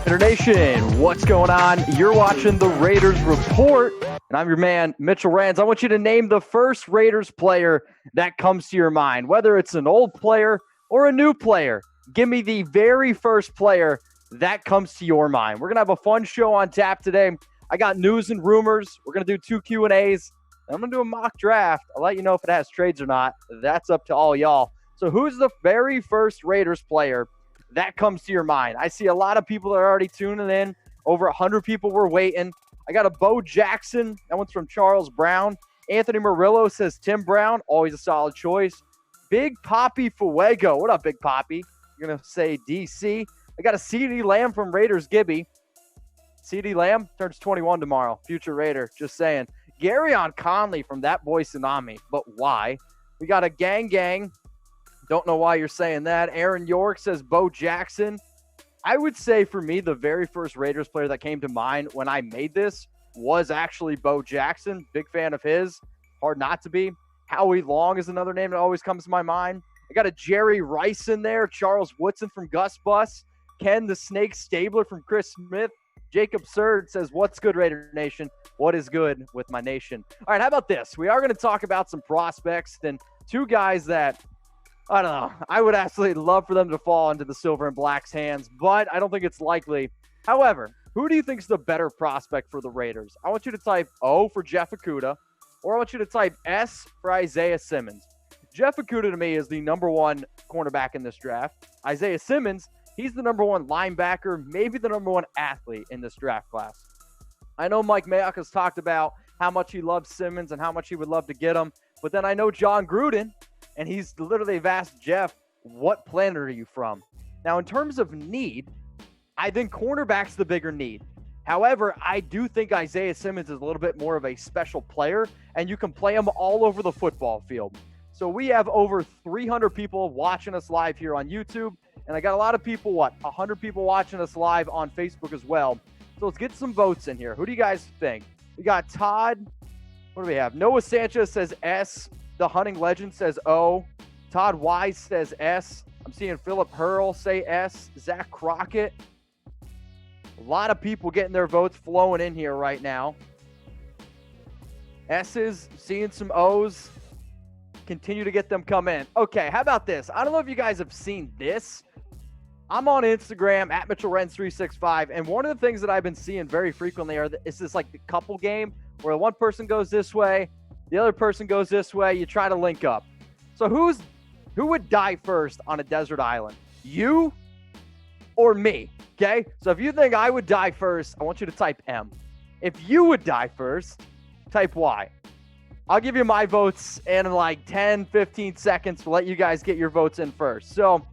Raider Nation, what's going on? You're watching the Raiders Report, and I'm your man, Mitchell Renz. I want you to name the first Raiders player that comes to your mind, whether it's an old player or a new player. Give me the very first player that comes to your mind. We're going to have a fun show on tap today. I got news and rumors. We're going to do 2 Q&As. I'm going to do a mock draft. I'll let you know if it has trades or not. That's up to all y'all. So who's the very first Raiders player that comes to your mind? I see a lot of people that are already tuning in. Over 100 people were waiting. I got a Bo Jackson. That one's from Charles Brown. Anthony Murillo says Tim Brown. Always a solid choice. Big Poppy Fuego. What up, Big Poppy? You're going to say DC. I got a CD Lamb from Raiders Gibby. CD Lamb turns 21 tomorrow. Future Raider. Just saying. Garyon Conley from That Boy Tsunami. But why? We got a Gang. Don't know why you're saying that. Aaron York says Bo Jackson. I would say for me, the very first Raiders player that came to mind when I made this was actually Bo Jackson. Big fan of his. Hard not to be. Howie Long is another name that always comes to my mind. I got a Jerry Rice in there. Charles Woodson from Gus Bus. Ken the Snake Stabler from Chris Smith. Jacob Surd says, what's good, Raider Nation? What is good with my nation? All right, how about this? We are going to talk about some prospects and 2 guys that, I don't know, I would absolutely love for them to fall into the Silver and Black's hands, but I don't think it's likely. However, who do you think is the better prospect for the Raiders? I want you to type O for Jeff Okudah, or I want you to type S for Isaiah Simmons. Jeff Okudah, to me, is the number 1 cornerback in this draft. Isaiah Simmons, he's the number 1 linebacker, maybe the number 1 athlete in this draft class. I know Mike Mayock has talked about how much he loves Simmons and how much he would love to get him, but then I know John Gruden, and he's literally asked Jeff, what planet are you from? Now, in terms of need, I think cornerback's the bigger need. However, I do think Isaiah Simmons is a little bit more of a special player, and you can play him all over the football field. So we have over 300 people watching us live here on YouTube, and I got a lot of people, 100 people watching us live on Facebook as well. So let's get some votes in here. Who do you guys think? We got Todd. What do we have? Noah Sanchez says S. The Hunting Legend says O. Todd Wise says S. I'm seeing Philip Hurl say S. Zach Crockett. A lot of people getting their votes flowing in here right now. S's, seeing some O's. Continue to get them come in. Okay, how about this? I don't know if you guys have seen this. I'm on Instagram at MitchellRenz365, and one of the things that I've been seeing very frequently is this like the couple game where one person goes this way, the other person goes this way. You try to link up. So who would die first on a desert island? You or me? Okay? So if you think I would die first, I want you to type M. If you would die first, type Y. I'll give you my votes in like 10, 15 seconds to let you guys get your votes in first. So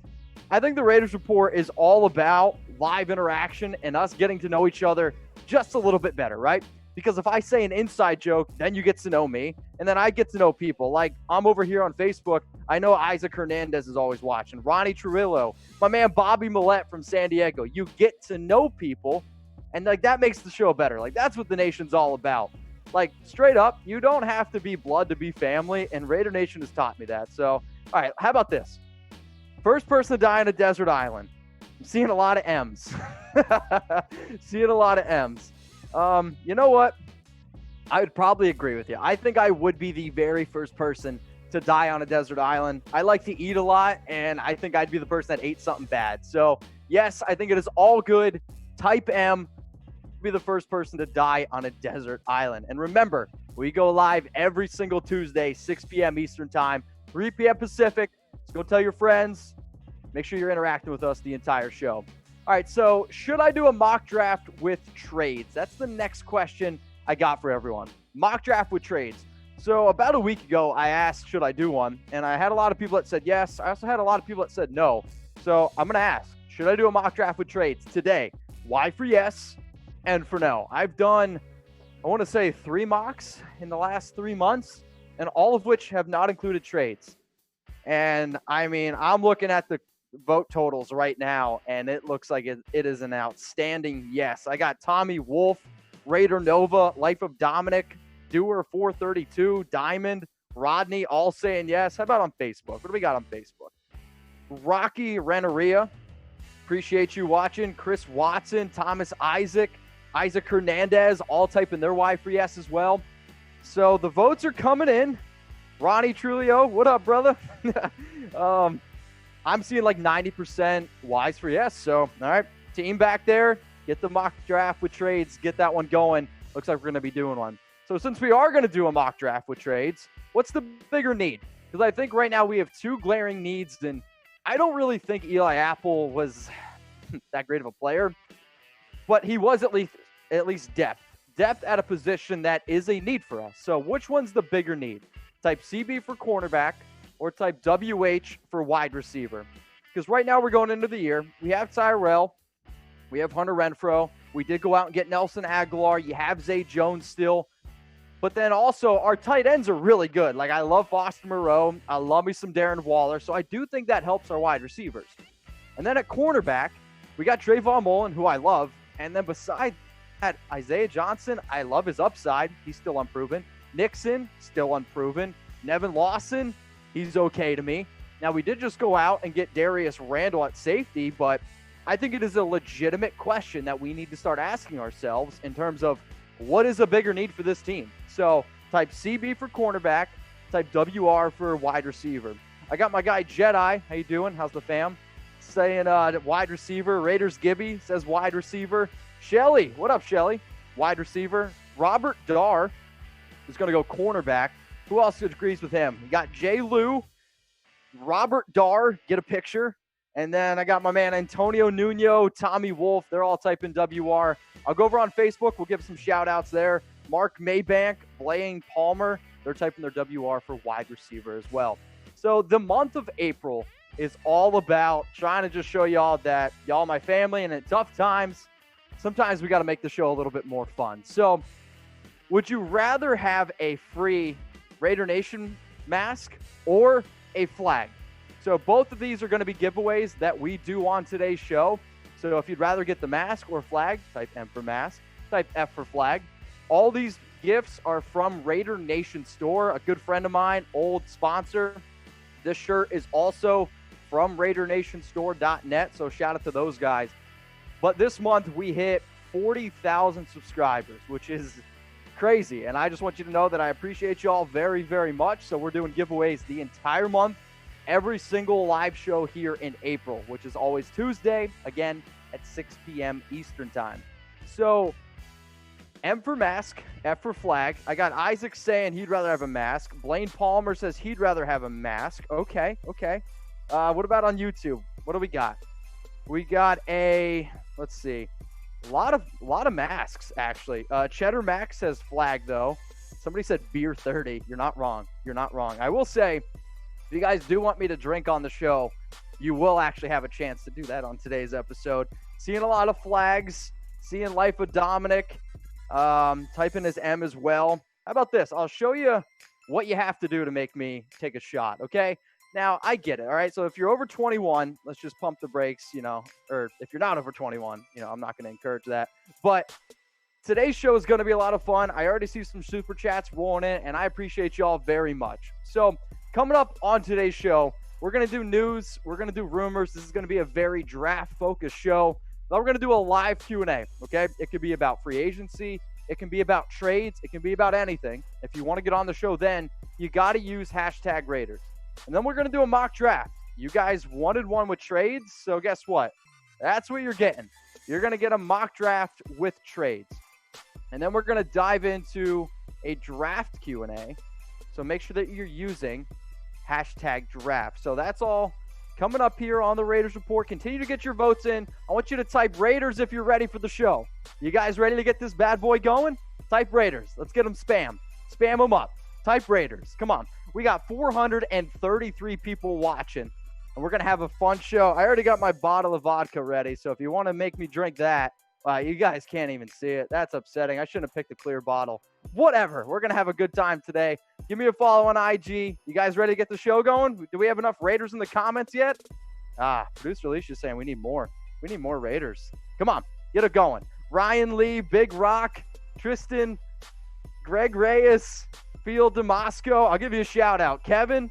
I think the Raiders Report is all about live interaction and us getting to know each other just a little bit better, right? Because if I say an inside joke, then you get to know me, and then I get to know people. Like, I'm over here on Facebook. I know Isaac Hernandez is always watching. Ronnie Trujillo, my man Bobby Millette from San Diego. You get to know people, and, like, that makes the show better. Like, that's what the nation's all about. Like, straight up, you don't have to be blood to be family, and Raider Nation has taught me that. So, all right, how about this? First person to die on a desert island. I'm seeing a lot of M's. Seeing a lot of M's. You know what? I would probably agree with you. I think I would be the very first person to die on a desert island. I like to eat a lot, and I think I'd be the person that ate something bad. So, yes, I think it is all good. Type M. Be the first person to die on a desert island. And remember, we go live every single Tuesday, 6 p.m. Eastern Time, 3 p.m. Pacific. So go tell your friends. Make sure you're interacting with us the entire show. All right, so should I do a mock draft with trades? That's the next question I got for everyone. Mock draft with trades. So about a week ago, I asked, should I do one? And I had a lot of people that said yes. I also had a lot of people that said no. So I'm going to ask, should I do a mock draft with trades today? Y for yes and for no. I've done, I want to say 3 mocks in the last 3 months, and all of which have not included trades. And I mean, I'm looking at the vote totals right now, and it looks like it is an outstanding yes. I got Tommy Wolf, Raider Nova, Life of Dominic, Doer 432, Diamond, Rodney, all saying yes. How about on Facebook? What do we got on Facebook? Rocky Renneria, appreciate you watching. Chris Watson, Thomas Isaac Hernandez, all typing their Y for yes as well. So the votes are coming in. Ronnie Trulio, what up, brother? I'm seeing like 90% Y's for yes. So, all right, team back there, get the mock draft with trades, get that one going. Looks like we're going to be doing one. So since we are going to do a mock draft with trades, what's the bigger need? Because I think right now we have two glaring needs, and I don't really think Eli Apple was that great of a player, but he was at least depth at a position that is a need for us. So which one's the bigger need? Type CB for cornerback or type WH for wide receiver? Because right now we're going into the year. We have Tyrell. We have Hunter Renfrow. We did go out and get Nelson Aguilar. You have Zay Jones still. But then also our tight ends are really good. Like, I love Foster Moreau. I love me some Darren Waller. So I do think that helps our wide receivers. And then at cornerback, we got Trayvon Mullen, who I love. And then beside that, Isaiah Johnson, I love his upside. He's still unproven. Nixon, still unproven. Nevin Lawson, he's okay to me. Now, we did just go out and get Darius Randall at safety, but I think it is a legitimate question that we need to start asking ourselves in terms of what is a bigger need for this team. So type CB for cornerback, type WR for wide receiver. I got my guy Jedi. How you doing? How's the fam? Saying wide receiver. Raiders Gibby says wide receiver. Shelly, what up, Shelly? Wide receiver. Robert Darr is going to go cornerback. Who else agrees with him? We got Jay Lou, Robert Darr, get a picture. And then I got my man Antonio Nuno, Tommy Wolf. They're all typing WR. I'll go over on Facebook. We'll give some shout-outs there. Mark Maybank, Blaine Palmer, they're typing their WR for wide receiver as well. So the month of April is all about trying to just show y'all that y'all my family, and at tough times, sometimes we got to make the show a little bit more fun. So would you rather have a free Raider Nation mask or a flag? So both of these are going to be giveaways that we do on today's show. So if you'd rather get the mask or flag, type M for mask, type F for flag. All these gifts are from Raider Nation Store, a good friend of mine, old sponsor. This shirt is also from RaiderNationStore.net, so shout out to those guys. But this month we hit 40,000 subscribers, which is crazy. And I just want you to know that I appreciate y'all very, very much. So we're doing giveaways the entire month, every single live show here in April, which is always Tuesday, again, at 6 p.m. Eastern time. So M for mask, F for flag. I got Isaac saying he'd rather have a mask. Blaine Palmer says he'd rather have a mask. Okay. What about on YouTube? What do we got? We got let's see, a lot of masks, actually. Cheddar Max says flag, though. Somebody said beer 30. You're not wrong. I will say, if you guys do want me to drink on the show, you will actually have a chance to do that on today's episode. Seeing a lot of flags, seeing Life of Dominic, typing his M as well. How about this? I'll show you what you have to do to make me take a shot, okay? Now, I get it, all right? So if you're over 21, let's just pump the brakes, or if you're not over 21, I'm not going to encourage that. But today's show is going to be a lot of fun. I already see some super chats rolling in, and I appreciate y'all very much. So coming up on today's show, we're going to do news. We're going to do rumors. This is going to be a very draft-focused show. Then we're going to do a live Q&A, okay? It could be about free agency. It can be about trades. It can be about anything. If you want to get on the show then, you got to use hashtag Raiders. And then we're going to do a mock draft. You guys wanted one with trades, so guess what? That's what you're getting. You're going to get a mock draft with trades. And then we're going to dive into a draft Q&A. So make sure that you're using hashtag draft. So that's all coming up here on the Raiders Report. Continue to get your votes in. I want you to type Raiders if you're ready for the show. You guys ready to get this bad boy going? Type Raiders. Let's get them spam. Spam them up. Type Raiders. Come on. We got 433 people watching, and we're going to have a fun show. I already got my bottle of vodka ready, so if you want to make me drink that, you guys can't even see it. That's upsetting. I shouldn't have picked a clear bottle. Whatever. We're going to have a good time today. Give me a follow on IG. You guys ready to get the show going? Do we have enough Raiders in the comments yet? Producer Alicia's saying we need more. We need more Raiders. Come on. Get it going. Ryan Lee, Big Rock, Tristan, Greg Reyes, Field Damasco. I'll give you a shout out. Kevin,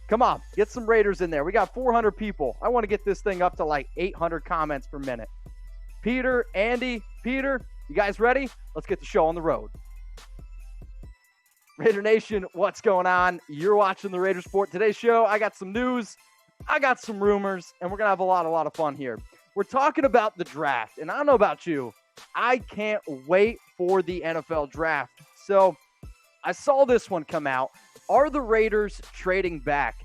Come on, get some Raiders in there. We got 400 people. I want to get this thing up to like 800 comments per minute. Peter, Andy, Peter, you guys ready? Let's get the show on the road. Raider Nation, what's going on? You're watching the Raiders Report. Today's show, I got some news, I got some rumors, and we're going to have a lot of fun here. We're talking about the draft, and I don't know about you, I can't wait for the NFL draft. So I saw this one come out. Are the Raiders trading back?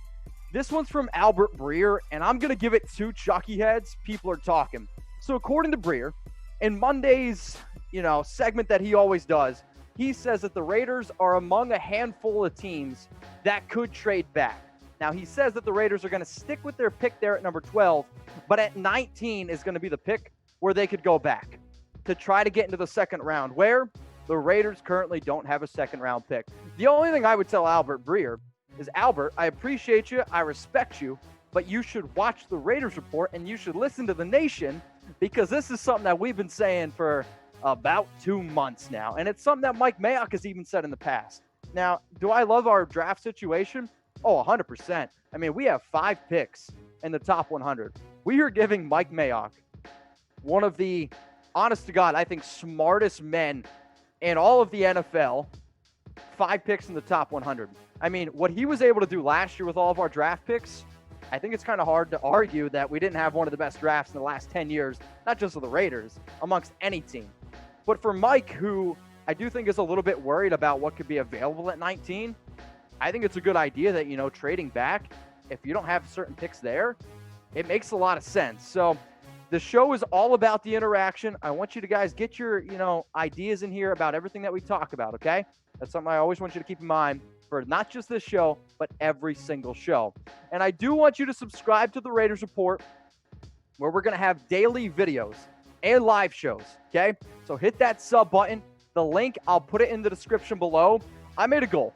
This one's from Albert Breer, and I'm going to give it 2 Chucky heads. People are talking. So according to Breer, in Monday's, segment that he always does, he says that the Raiders are among a handful of teams that could trade back. Now, he says that the Raiders are going to stick with their pick there at number 12, but at 19 is going to be the pick where they could go back to try to get into the second round, where the Raiders currently don't have a second-round pick. The only thing I would tell Albert Breer is, Albert, I appreciate you, I respect you, but you should watch the Raiders Report and you should listen to the Nation, because this is something that we've been saying for about 2 months now, and it's something that Mike Mayock has even said in the past. Now, do I love our draft situation? Oh, 100%. I mean, we have 5 picks in the top 100. We are giving Mike Mayock, one of the, honest to God, I think smartest men in all of the NFL, 5 picks in the top 100. I mean, what he was able to do last year with all of our draft picks, I think it's kind of hard to argue that we didn't have one of the best drafts in the last 10 years, not just of the Raiders, amongst any team. But for Mike, who I do think is a little bit worried about what could be available at 19, I think it's a good idea that, trading back, if you don't have certain picks there, it makes a lot of sense. So the show is all about the interaction. I want you to guys get your, ideas in here about everything that we talk about, okay? That's something I always want you to keep in mind for not just this show, but every single show. And I do want you to subscribe to the Raiders Report, where we're going to have daily videos and live shows, okay? So hit that sub button. The link, I'll put it in the description below. I made a goal.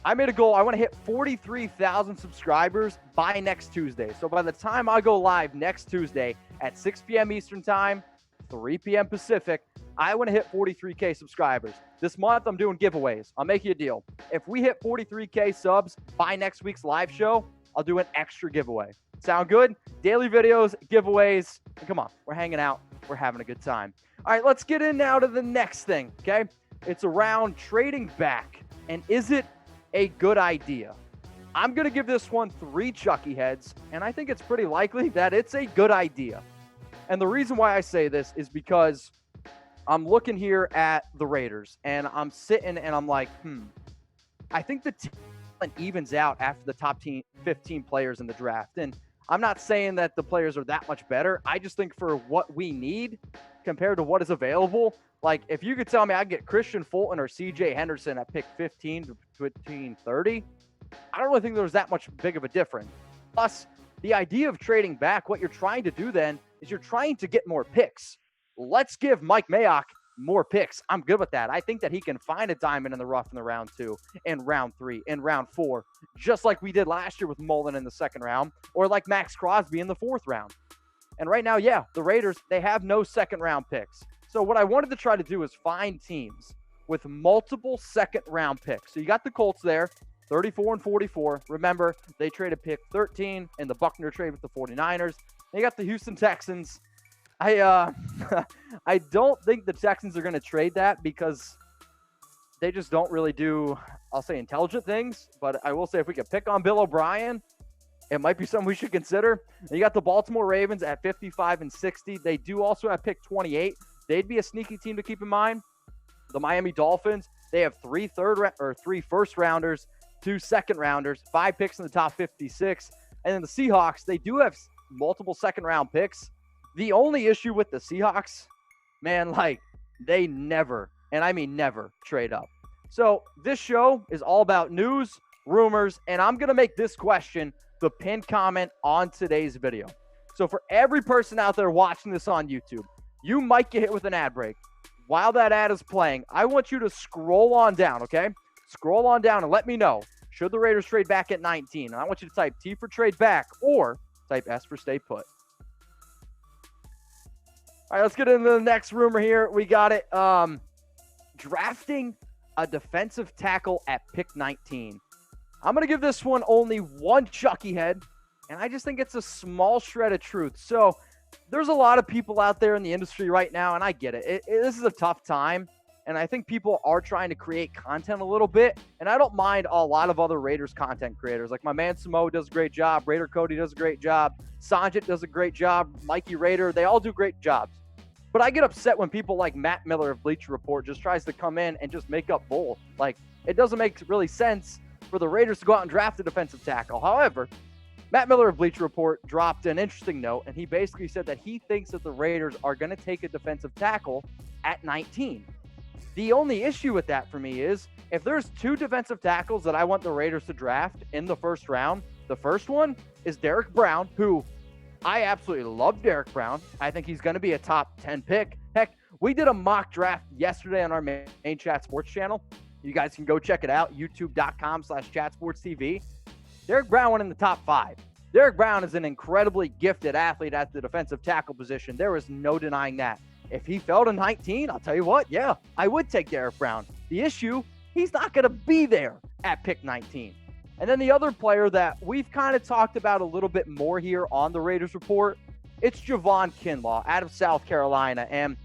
I want to hit 43,000 subscribers by next Tuesday. So by the time I go live next Tuesday at 6 p.m. Eastern Time, 3 p.m. Pacific, I want to hit 43K subscribers. This month, I'm doing giveaways. I'll make you a deal. If we hit 43K subs by next week's live show, I'll do an extra giveaway. Sound good? Daily videos, giveaways. And come on, we're hanging out. We're having a good time. All right, let's get in now to the next thing, okay? It's around trading back. And is it a good idea? I'm going to give this one 3 Chucky heads, and I think it's pretty likely that it's a good idea. And the reason why I say this is because I'm looking here at the Raiders, and I'm sitting and I'm like, I think the talent evens out after the top 15 players in the draft. And I'm not saying that the players are that much better. I just think for what we need compared to what is available, like if you could tell me I'd get Christian Fulton or CJ Henderson at pick 15 to 30, I don't really think there was that much big of a difference. Plus, the idea of trading back, what you're trying to do then is you're trying to get more picks. Let's give Mike Mayock more picks. I'm good with that. I think that he can find a diamond in the rough in the round 2, in round 3, in round 4, just like we did last year with Mullen in the second round, or like Max Crosby in the 4th round. And right now, yeah, the Raiders, they have no second round picks. So what I wanted to try to do is find teams with multiple second round picks. So you got the Colts there, 34 and 44. Remember, they traded pick 13 in the Buckner trade with the 49ers. They got the Houston Texans. I don't think the Texans are going to trade that because they just don't really do, I'll say, intelligent things. But I will say if we could pick on Bill O'Brien, it might be something we should consider. And you got the Baltimore Ravens at 55 and 60. They do also have pick 28. They'd be a sneaky team to keep in mind. The Miami Dolphins, they have 3 first rounders, 2 second rounders, 5 picks in the top 56. And then the Seahawks, they do have multiple second round picks. The only issue with the Seahawks, man, they never, and I mean never, trade up. So this show is all about news, rumors, and I'm going to make this question the pinned comment on today's video. So for every person out there watching this on YouTube, you might get hit with an ad break. While that ad is playing, I want you to scroll on down, okay? Scroll on down and let me know, should the Raiders trade back at 19? And I want you to type T for trade back or type S for stay put. All right, let's get into the next rumor here. We got it. Drafting a defensive tackle at pick 19. I'm going to give this one only one Chucky head, and I just think it's a small shred of truth. So there's a lot of people out there in the industry right now, and I get it. This is a tough time, and I think people are trying to create content a little bit, and I don't mind a lot of other Raiders content creators. Like my man Samo does a great job, Raider Cody does a great job, Sanjit does a great job, Mikey Raider, they all do great jobs. But I get upset when people like Matt Miller of Bleacher Report just tries to come in and just make up bull. Like, it doesn't make really sense for the Raiders to go out and draft a defensive tackle. However, Matt Miller of Bleacher Report dropped an interesting note, and he basically said that he thinks that the Raiders are going to take a defensive tackle at 19. The only issue with that for me is if there's two defensive tackles that I want the Raiders to draft in the first round, the first one is Derek Brown, who I absolutely love Derek Brown. I think he's going to be a top 10 pick. Heck, we did a mock draft yesterday on our main Chat Sports channel. You guys can go check it out, youtube.com/chatsportstv. Derek Brown went in the top 5. Derek Brown is an incredibly gifted athlete at the defensive tackle position. There is no denying that. If he fell to 19, I'll tell you what, yeah, I would take Derek Brown. The issue, he's not going to be there at pick 19. And then the other player that we've kind of talked about a little bit more here on the Raiders Report, it's Javon Kinlaw out of South Carolina. And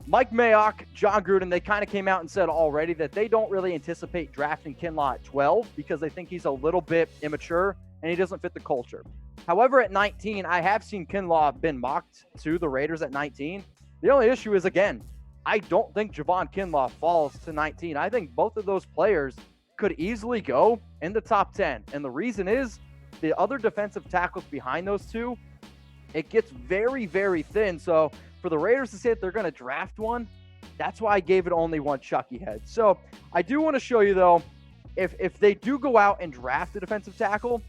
Mike Mayock, John Gruden, they kind of came out and said already that they don't really anticipate drafting Kinlaw at 12 because they think he's a little bit immature and he doesn't fit the culture. However, at 19, I have seen Kinlaw been mocked to the Raiders at 19. The only issue is, again, I don't think Javon Kinlaw falls to 19. I think both of those players could easily go in the top 10. And the reason is the other defensive tackles behind those two, it gets very, very thin. So for the Raiders to say that they're going to draft one, that's why I gave it only one Chucky head. So I do want to show you, though, if they do go out and draft a defensive tackle,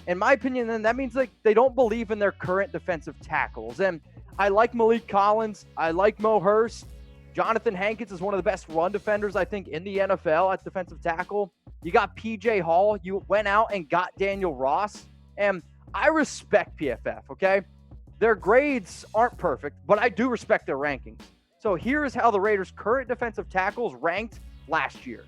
in my opinion, then that means like they don't believe in their current defensive tackles. And I like Malik Collins. I like Mo Hurst. Jonathan Hankins is one of the best run defenders, I think, in the NFL at defensive tackle. You got PJ Hall. You went out and got Daniel Ross. And I respect PFF, okay? Their grades aren't perfect, but I do respect their rankings. So here is how the Raiders' current defensive tackles ranked last year.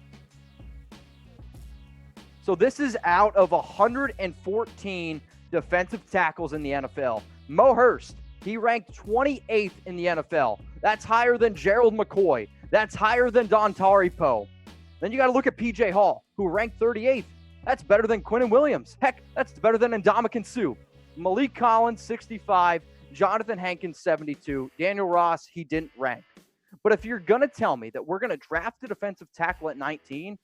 So this is out of 114 defensive tackles in the NFL. Mo Hurst, he ranked 28th in the NFL. That's higher than Gerald McCoy. That's higher than Dontari Poe. Then you got to look at PJ Hall, who ranked 38th. That's better than Quinnen Williams. Heck, that's better than Ndamukong Suh. Malik Collins, 65. Jonathan Hankins, 72. Daniel Ross, he didn't rank. But if you're going to tell me that we're going to draft a defensive tackle at 19,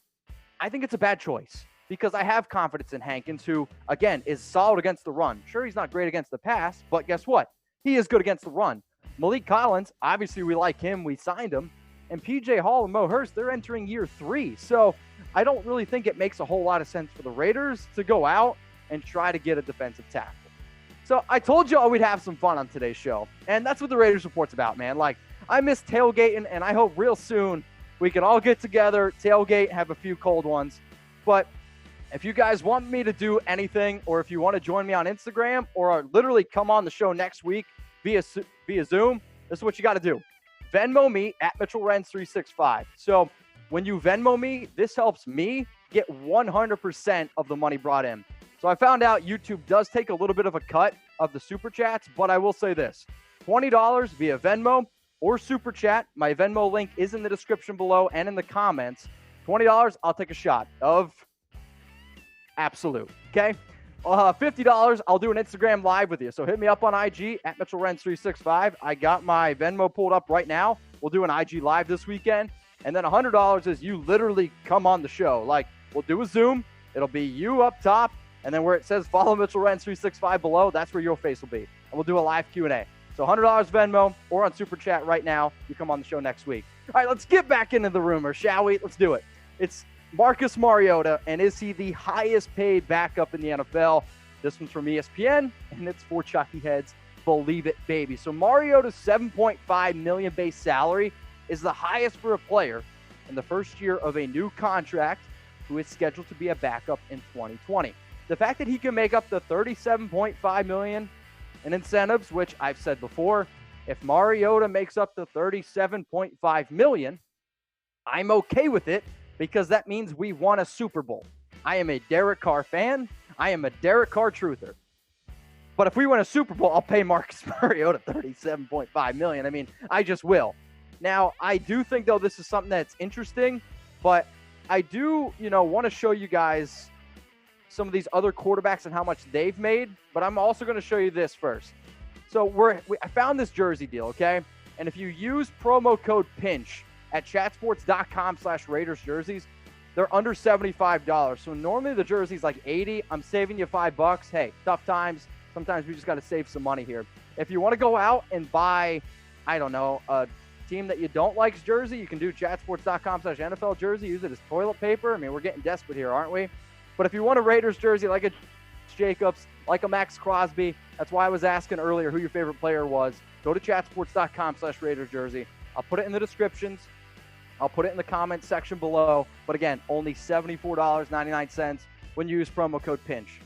I think it's a bad choice because I have confidence in Hankins, who, again, is solid against the run. Sure, he's not great against the pass, but guess what? He is good against the run. Malik Collins, obviously we like him. We signed him. And PJ Hall and Mo Hurst, they're entering year 3. So I don't really think it makes a whole lot of sense for the Raiders to go out and try to get a defensive tackle. So I told y'all we'd have some fun on today's show. And that's what the Raiders Report's about, man. Like, I miss tailgating, and I hope real soon we can all get together, tailgate, have a few cold ones. But if you guys want me to do anything, or if you want to join me on Instagram, or literally come on the show next week via Zoom, this is what you got to do. Venmo me at Mitchell Renz 365. So when you Venmo me, this helps me get 100% of the money brought in. So I found out YouTube does take a little bit of a cut of the super chats, but I will say this: $20 via Venmo or super chat. My Venmo link is in the description below and in the comments. $20, I'll take a shot of Absolute. Okay. $50, I'll do an Instagram live with you. So hit me up on IG at Mitchell Renz 365. I got my Venmo pulled up right now. We'll do an IG live this weekend. And then $100 is you literally come on the show. Like, we'll do a Zoom. It'll be you up top. And then where it says follow Mitchell Renz 365 below, that's where your face will be. And we'll do a live Q&A. So $100 Venmo or on Super Chat right now. You come on the show next week. All right, let's get back into the rumor, shall we? Let's do it. It's Marcus Mariota, and is he the highest paid backup in the NFL? This one's from ESPN, and it's for Chucky Heads. Believe it, baby. So Mariota's $7.5 million base salary is the highest for a player in the first year of a new contract who is scheduled to be a backup in 2020. The fact that he can make up the $37.5 million in incentives, which I've said before, if Mariota makes up the $37.5 million, I'm okay with it, because that means we won a Super Bowl. I am a Derek Carr fan. I am a Derek Carr truther. But if we win a Super Bowl, I'll pay Marcus Mariota $37.5 million. I mean, I just will. Now, I do think, though, this is something that's interesting, but I do, want to show you guys some of these other quarterbacks and how much they've made, but I'm also going to show you this first. So I found this jersey deal, okay? And if you use promo code PINCH at chatsports.com/Raiders jerseys, they're under $75. So normally the jersey's like $80. I'm saving you $5. Hey, tough times. Sometimes we just got to save some money here. If you want to go out and buy, I don't know, a team that you don't like's jersey, you can do chatsports.com/NFL jersey. Use it as toilet paper. I mean, we're getting desperate here, aren't we? But if you want a Raiders jersey like a Jacobs, like a Max Crosby, that's why I was asking earlier who your favorite player was. Go to chatsports.com/Raiders jersey. I'll put it in the descriptions. I'll put it in the comments section below. But again, only $74.99 when you use promo code PINCH.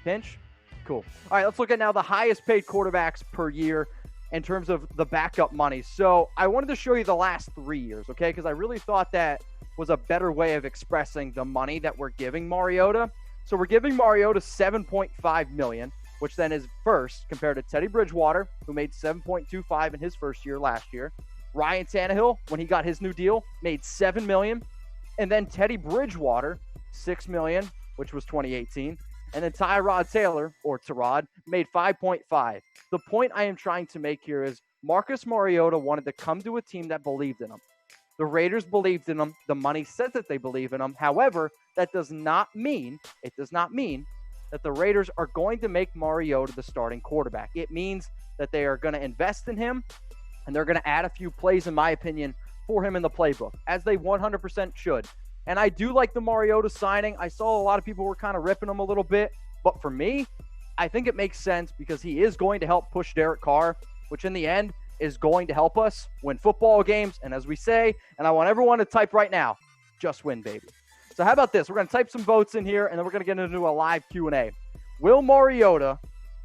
PINCH? Cool. All right, let's look at now the highest paid quarterbacks per year in terms of the backup money. So I wanted to show you the last 3 years, okay? Because I really thought that was a better way of expressing the money that we're giving Mariota. So we're giving Mariota $7.5 million, which then is first compared to Teddy Bridgewater, who made $7.25 in his first year last year. Ryan Tannehill, when he got his new deal, made $7 million. And then Teddy Bridgewater, $6 million, which was 2018. And then Tyrod Taylor, or Tyrod, made $5.5. The point I am trying to make here is Marcus Mariota wanted to come to a team that believed in him. The Raiders believed in him. The money said that they believe in him. However, it does not mean that the Raiders are going to make Mariota the starting quarterback. It means that they are going to invest in him, and they're going to add a few plays, in my opinion, for him in the playbook, as they 100% should. And I do like the Mariota signing. I saw a lot of people were kind of ripping him a little bit. But for me, I think it makes sense because he is going to help push Derek Carr, which in the end is going to help us win football games. And as we say, and I want everyone to type right now, just win, baby. So how about this? We're going to type some votes in here, and then we're going to get into a live Q&A. Will Mariota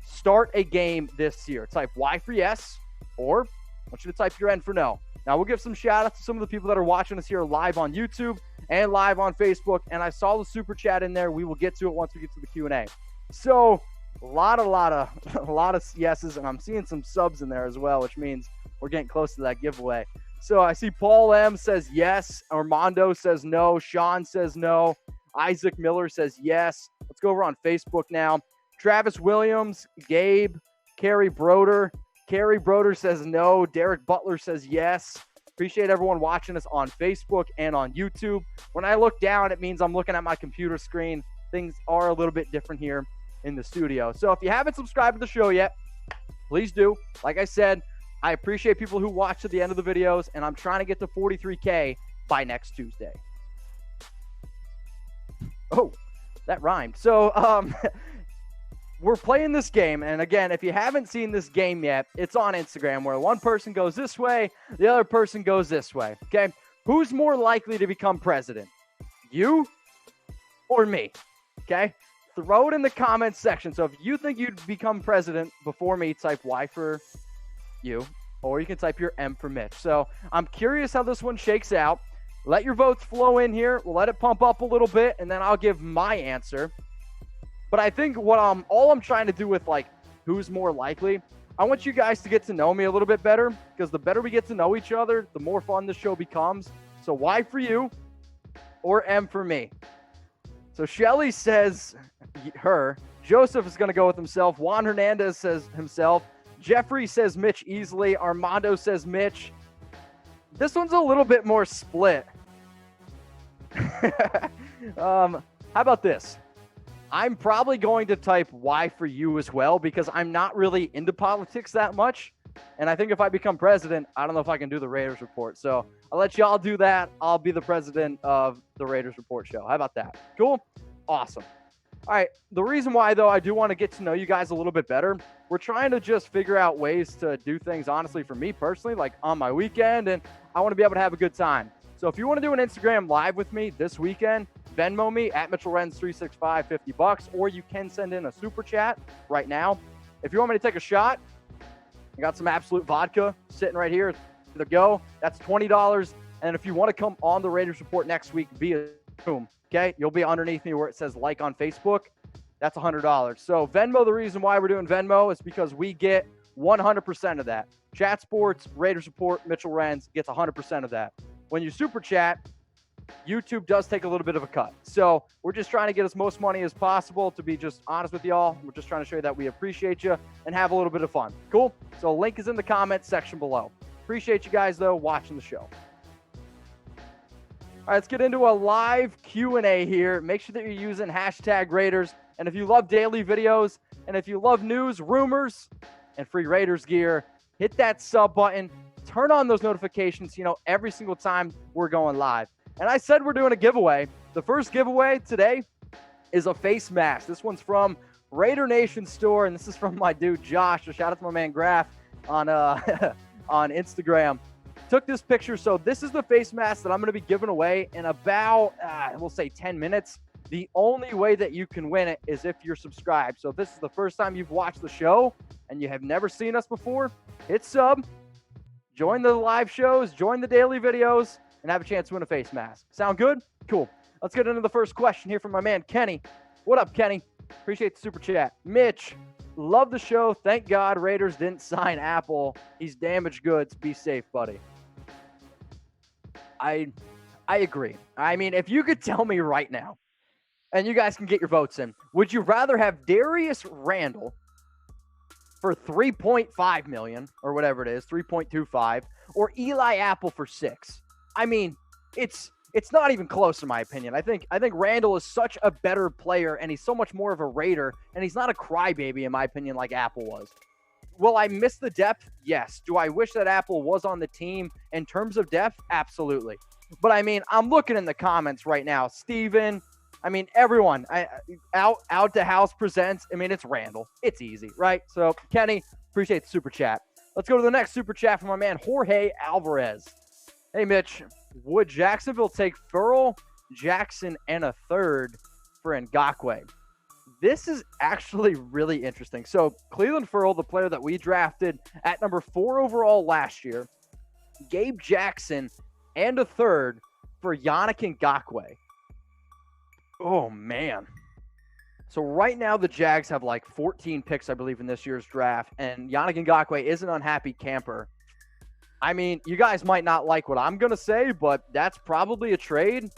start a game this year? Type Y for yes, or I want you to type your N for no. Now, we'll give some shout-outs to some of the people that are watching us here live on YouTube and live on Facebook. And I saw the super chat in there. We will get to it once we get to the Q&A. So, a lot of yeses, and I'm seeing some subs in there as well, which means we're getting close to that giveaway. So, I see Paul M says yes. Armando says no. Sean says no. Isaac Miller says yes. Let's go over on Facebook now. Travis Williams, Gabe, Carrie Broder. Carrie Broder says no. Derek Butler says yes. Appreciate everyone watching us on Facebook and on YouTube. When I look down, it means I'm looking at my computer screen. Things are a little bit different here in the studio. So if you haven't subscribed to the show yet, please do. Like I said, I appreciate people who watch to the end of the videos, and I'm trying to get to 43K by next Tuesday. Oh, that rhymed. So, we're playing this game, and again, if you haven't seen this game yet, it's on Instagram where one person goes this way, the other person goes this way, okay? Who's more likely to become president? You or me, okay? Throw it in the comments section. So if you think you'd become president before me, type Y for you, or you can type your M for Mitch. So I'm curious how this one shakes out. Let your votes flow in here. We'll let it pump up a little bit, and then I'll give my answer. But I think all I'm trying to do with, like, who's more likely, I want you guys to get to know me a little bit better, because the better we get to know each other, the more fun the show becomes. So Y for you or M for me. So Shelly says her. Joseph is going to go with himself. Juan Hernandez says himself. Jeffrey says Mitch easily. Armando says Mitch. This one's a little bit more split. How about this? I'm probably going to type Y for you as well, because I'm not really into politics that much. And I think if I become president, I don't know if I can do the Raiders Report. So I'll let y'all do that. I'll be the president of the Raiders Report show. How about that? Cool? Awesome. All right. The reason why, though, I do want to get to know you guys a little bit better, we're trying to just figure out ways to do things, honestly, for me personally, like on my weekend, and I want to be able to have a good time. So if you want to do an Instagram live with me this weekend, Venmo me at Mitchell Renz 365, $50, or you can send in a super chat right now. If you want me to take a shot, I got some Absolute vodka sitting right here. There go. That's $20. And if you want to come on the Raiders Report next week via Boom. Okay. You'll be underneath me where it says like on Facebook. That's $100. So Venmo, the reason why we're doing Venmo is because we get 100% of that. Chat Sports, Raiders Report, Mitchell Renz gets 100% of that. When you super chat, YouTube does take a little bit of a cut. So we're just trying to get as most money as possible, to be just honest with y'all. We're just trying to show you that we appreciate you and have a little bit of fun. Cool? So link is in the comments section below. Appreciate you guys, though, watching the show. All right, let's get into a live Q&A here. Make sure that you're using hashtag Raiders. And if you love daily videos, and if you love news, rumors, and free Raiders gear, hit that sub button. Turn on those notifications, every single time we're going live. And I said we're doing a giveaway. The first giveaway today is a face mask. This one's from Raider Nation Store, and this is from my dude Josh. So shout out to my man Graf on on Instagram. Took this picture. So this is the face mask that I'm going to be giving away in about, we'll say 10 minutes. The only way that you can win it is if you're subscribed. So if this is the first time you've watched the show and you have never seen us before, hit sub, join the live shows, join the daily videos, and have a chance to win a face mask. Sound good? Cool. Let's get into the first question here from my man Kenny. What up, Kenny? Appreciate the super chat. Mitch, love the show. Thank God Raiders didn't sign Apple. He's damaged goods. Be safe, buddy. I agree. I mean, if you could tell me right now, and you guys can get your votes in, would you rather have Darius Randall for $3.5 million or whatever it is, 3.25, or Eli Apple for $6 million? I mean, it's not even close in my opinion. I think Randall is such a better player, and he's so much more of a Raider, and he's not a crybaby in my opinion like Apple was. Will I miss the depth? Yes. Do I wish that Apple was on the team in terms of depth? Absolutely. But I mean, I'm looking in the comments right now. Steven, I mean, everyone, Out to House presents. I mean, it's Randall. It's easy, right? So, Kenny, appreciate the super chat. Let's go to the next super chat from my man Jorge Alvarez. Hey, Mitch, would Jacksonville take Furl, Jackson, and a third for Ngakoue? This is actually really interesting. So, Cleveland Furl, the player that we drafted at number 4 overall last year, Gabe Jackson, and a third for Yannick Ngakoue. Oh, man. So right now the Jags have like 14 picks, I believe, in this year's draft, and Yannick Ngakoue is an unhappy camper. I mean, you guys might not like what I'm going to say, but that's probably a trade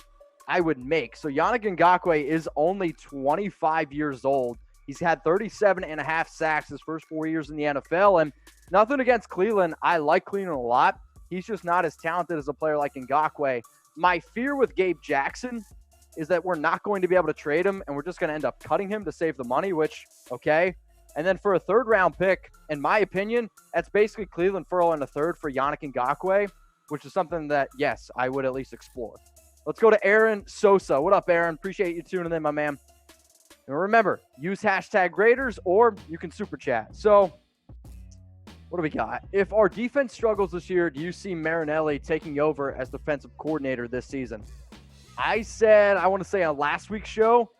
I would make. So Yannick Ngakoue is only 25 years old. He's had 37.5 sacks his first 4 years in the NFL, and nothing against Cleveland. I like Cleveland a lot. He's just not as talented as a player like Ngakoue. My fear with Gabe Jackson is that we're not going to be able to trade him, and we're just going to end up cutting him to save the money, which, okay. And then for a third-round pick, in my opinion, that's basically Cleveland Furl and a third for Yannick Ngakoue, which is something that, yes, I would at least explore. Let's go to Aaron Sosa. What up, Aaron? Appreciate you tuning in, my man. And remember, use hashtag Raiders, or you can super chat. So, what do we got? If our defense struggles this year, do you see Marinelli taking over as defensive coordinator this season? I said, I want to say on last week's show,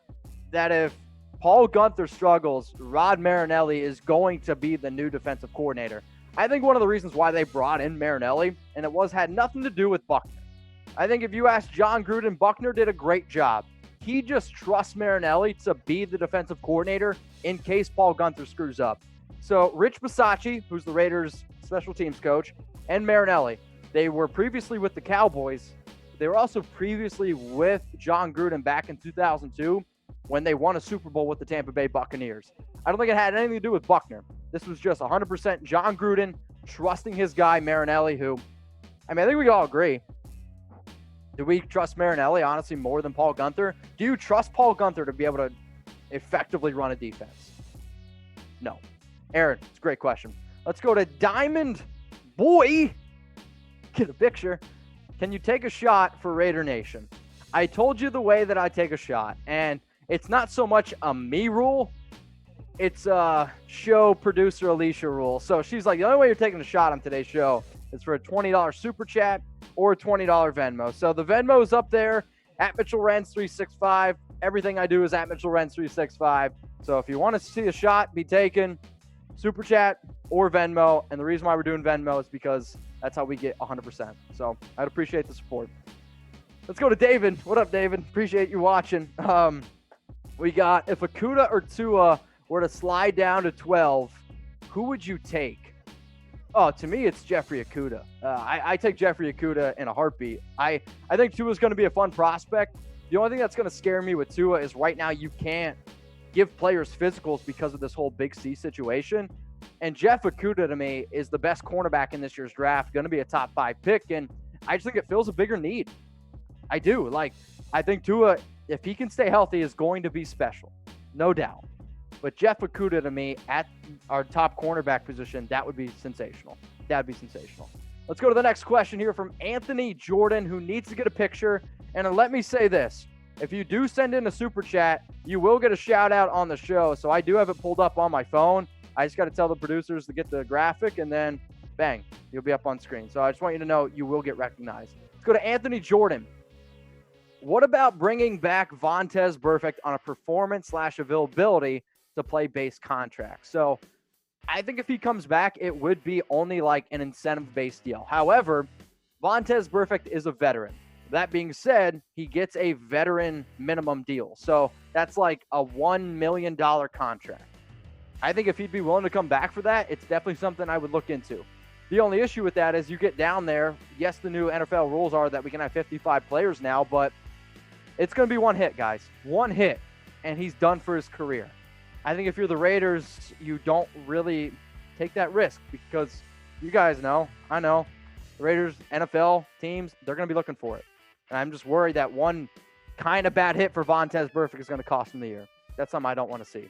that if Paul Guenther struggles, Rod Marinelli is going to be the new defensive coordinator. I think one of the reasons why they brought in Marinelli, and it had nothing to do with Buckner. I think if you ask John Gruden, Buckner did a great job. He just trusts Marinelli to be the defensive coordinator in case Paul Guenther screws up. So Rich Bisaccia, who's the Raiders special teams coach, and Marinelli, they were previously with the Cowboys. They were also previously with John Gruden back in 2002 when they won a Super Bowl with the Tampa Bay Buccaneers. I don't think it had anything to do with Buckner. This was just 100% John Gruden trusting his guy, Marinelli, who, I mean, I think we can all agree. Do we trust Marinelli, honestly, more than Paul Guenther? Do you trust Paul Guenther to be able to effectively run a defense? No. Aaron, it's a great question. Let's go to Diamond Boy. Get a picture. Can you take a shot for Raider Nation? I told you the way that I take a shot, and it's not so much a me rule. It's a show producer Alicia rule. So she's like, the only way you're taking a shot on today's show is for a $20 super chat or a $20 Venmo. So the Venmo is up there at Mitchell Renz 365. Everything I do is at Mitchell Renz 365. So if you want to see a shot be taken, super chat or Venmo. And the reason why we're doing Venmo is because that's how we get 100%. So I'd appreciate the support. Let's go to David. What up, David? Appreciate you watching. We got, if Okudah or Tua were to slide down to 12, who would you take? Oh, to me, it's Jeffrey Okudah. I take Jeffrey Okudah in a heartbeat. I think Tua's going to be a fun prospect. The only thing that's going to scare me with Tua is right now you can't give players physicals because of this whole Big C situation. And Jeff Okudah, to me, is the best cornerback in this year's draft, going to be a top 5 pick. And I just think it fills a bigger need. I do. I think Tua, if he can stay healthy, is going to be special. No doubt. But Jeff Okudah, to me, at our top cornerback position, that would be sensational. That would be sensational. Let's go to the next question here from Anthony Jordan, who needs to get a picture. And let me say this. If you do send in a super chat, you will get a shout out on the show. So I do have it pulled up on my phone. I just got to tell the producers to get the graphic, and then bang, you'll be up on screen. So I just want you to know you will get recognized. Let's go to Anthony Jordan. What about bringing back Vontaze Burfict on a performance/availability to play base contract? So I think if he comes back, it would be only like an incentive-based deal. However, Vontaze Burfict is a veteran. That being said, he gets a veteran minimum deal. So that's like a $1 million contract. I think if he'd be willing to come back for that, it's definitely something I would look into. The only issue with that is you get down there. Yes, the new NFL rules are that we can have 55 players now, but it's going to be one hit, guys. One hit, and he's done for his career. I think if you're the Raiders, you don't really take that risk because you guys know, I know, the Raiders, NFL teams, they're going to be looking for it. And I'm just worried that one kind of bad hit for Vontaze Burfict is going to cost him the year. That's something I don't want to see.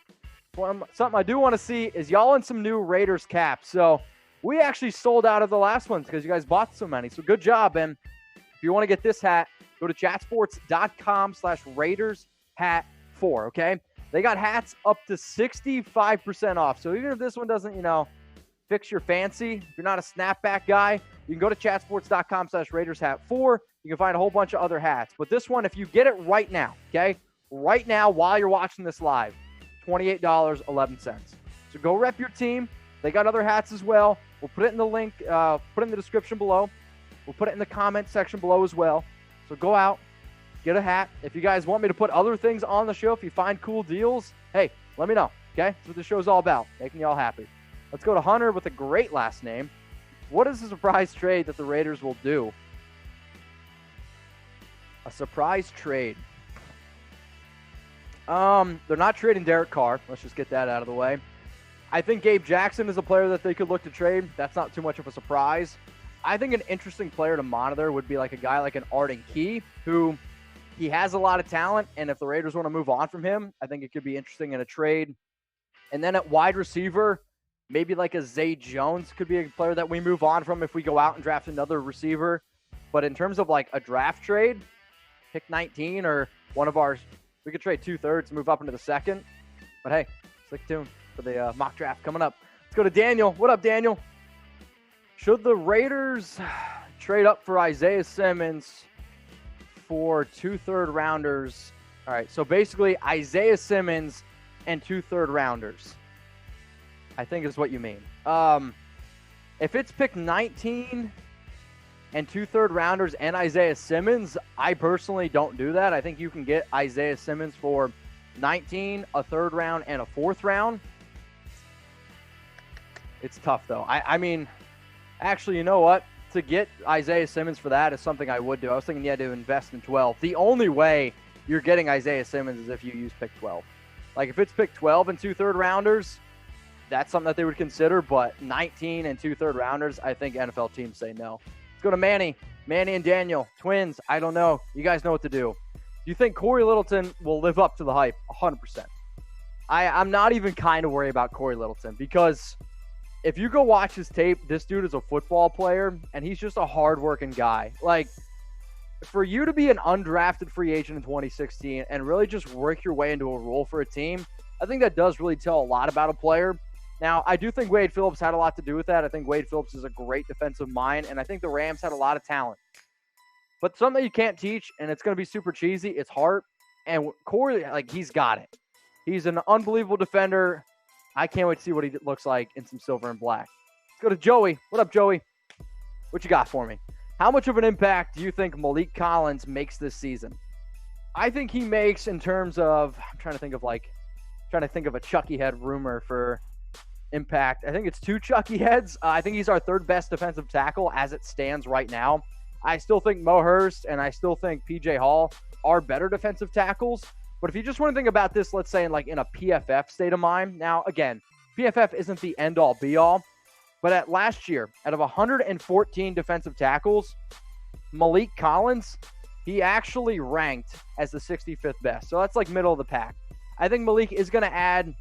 Something I do want to see is y'all in some new Raiders caps. So we actually sold out of the last ones because you guys bought so many. So good job. And if you want to get this hat, go to chatsports.com/RaidersHat4, okay? They got hats up to 65% off. So even if this one doesn't, fix your fancy, if you're not a snapback guy, you can go to chatsports.com/RaidersHat4. You can find a whole bunch of other hats. But this one, if you get it right now, okay? Right now while you're watching this live, $28.11. So go rep your team. They got other hats as well. We'll put it in the link, put it in the description below. We'll put it in the comment section below as well. So go out, get a hat. If you guys want me to put other things on the show, if you find cool deals, hey, let me know, okay? That's what the show's all about, making y'all happy. Let's go to Hunter with a great last name. What is the surprise trade that the Raiders will do? A surprise trade. They're not trading Derek Carr. Let's just get that out of the way. I think Gabe Jackson is a player that they could look to trade. That's not too much of a surprise. I think an interesting player to monitor would be like a guy like an Arden Key, who he has a lot of talent, and if the Raiders want to move on from him, I think it could be interesting in a trade. And then at wide receiver, maybe like a Zay Jones could be a player that we move on from if we go out and draft another receiver. But in terms of like a draft trade, pick 19 or one of ours, we could trade 2/3, move up into the second. But hey, stick tuned for the mock draft coming up. Let's go to Daniel. What up, Daniel? Should the Raiders trade up for Isaiah Simmons for 2 third-rounders? All right, so basically Isaiah Simmons and 2 third-rounders, I think is what you mean. If it's pick 19 and 2 third-rounders and Isaiah Simmons, I personally don't do that. I think you can get Isaiah Simmons for 19, a 3rd round, and a 4th round. It's tough, though. I mean, actually, you know what? To get Isaiah Simmons for that is something I would do. I was thinking you had to invest in 12. The only way you're getting Isaiah Simmons is if you use pick 12. Like, if it's pick 12 and 2 third-rounders, that's something that they would consider. But 19 and 2 third-rounders, I think NFL teams say no. Let's go to Manny. Manny and Daniel, twins. I don't know. You guys know what to do. Do you think Corey Littleton will live up to the hype? 100%. I'm not even kind of worried about Corey Littleton because if you go watch his tape, this dude is a football player, and he's just a hardworking guy. Like, for you to be an undrafted free agent in 2016 and really just work your way into a role for a team, I think that does really tell a lot about a player. Now, I do think Wade Phillips had a lot to do with that. I think Wade Phillips is a great defensive mind, and I think the Rams had a lot of talent. But something you can't teach, and it's going to be super cheesy, it's heart. And Corey, like, he's got it. He's an unbelievable defender. I can't wait to see what he looks like in some silver and black. Let's go to Joey. What up, Joey? What you got for me? How much of an impact do you think Malik Collins makes this season? I think he makes in terms of, I'm trying to think of a Chucky head rumor for impact. I think it's 2 Chucky heads. I think he's our 3rd best defensive tackle as it stands right now. I still think Mo Hurst and I still think PJ Hall are better defensive tackles. But if you just want to think about this, let's say in a PFF state of mind. Now, again, PFF isn't the end-all be-all. But at last year, out of 114 defensive tackles, Malik Collins, he actually ranked as the 65th best. So that's middle of the pack. I think Malik is going to add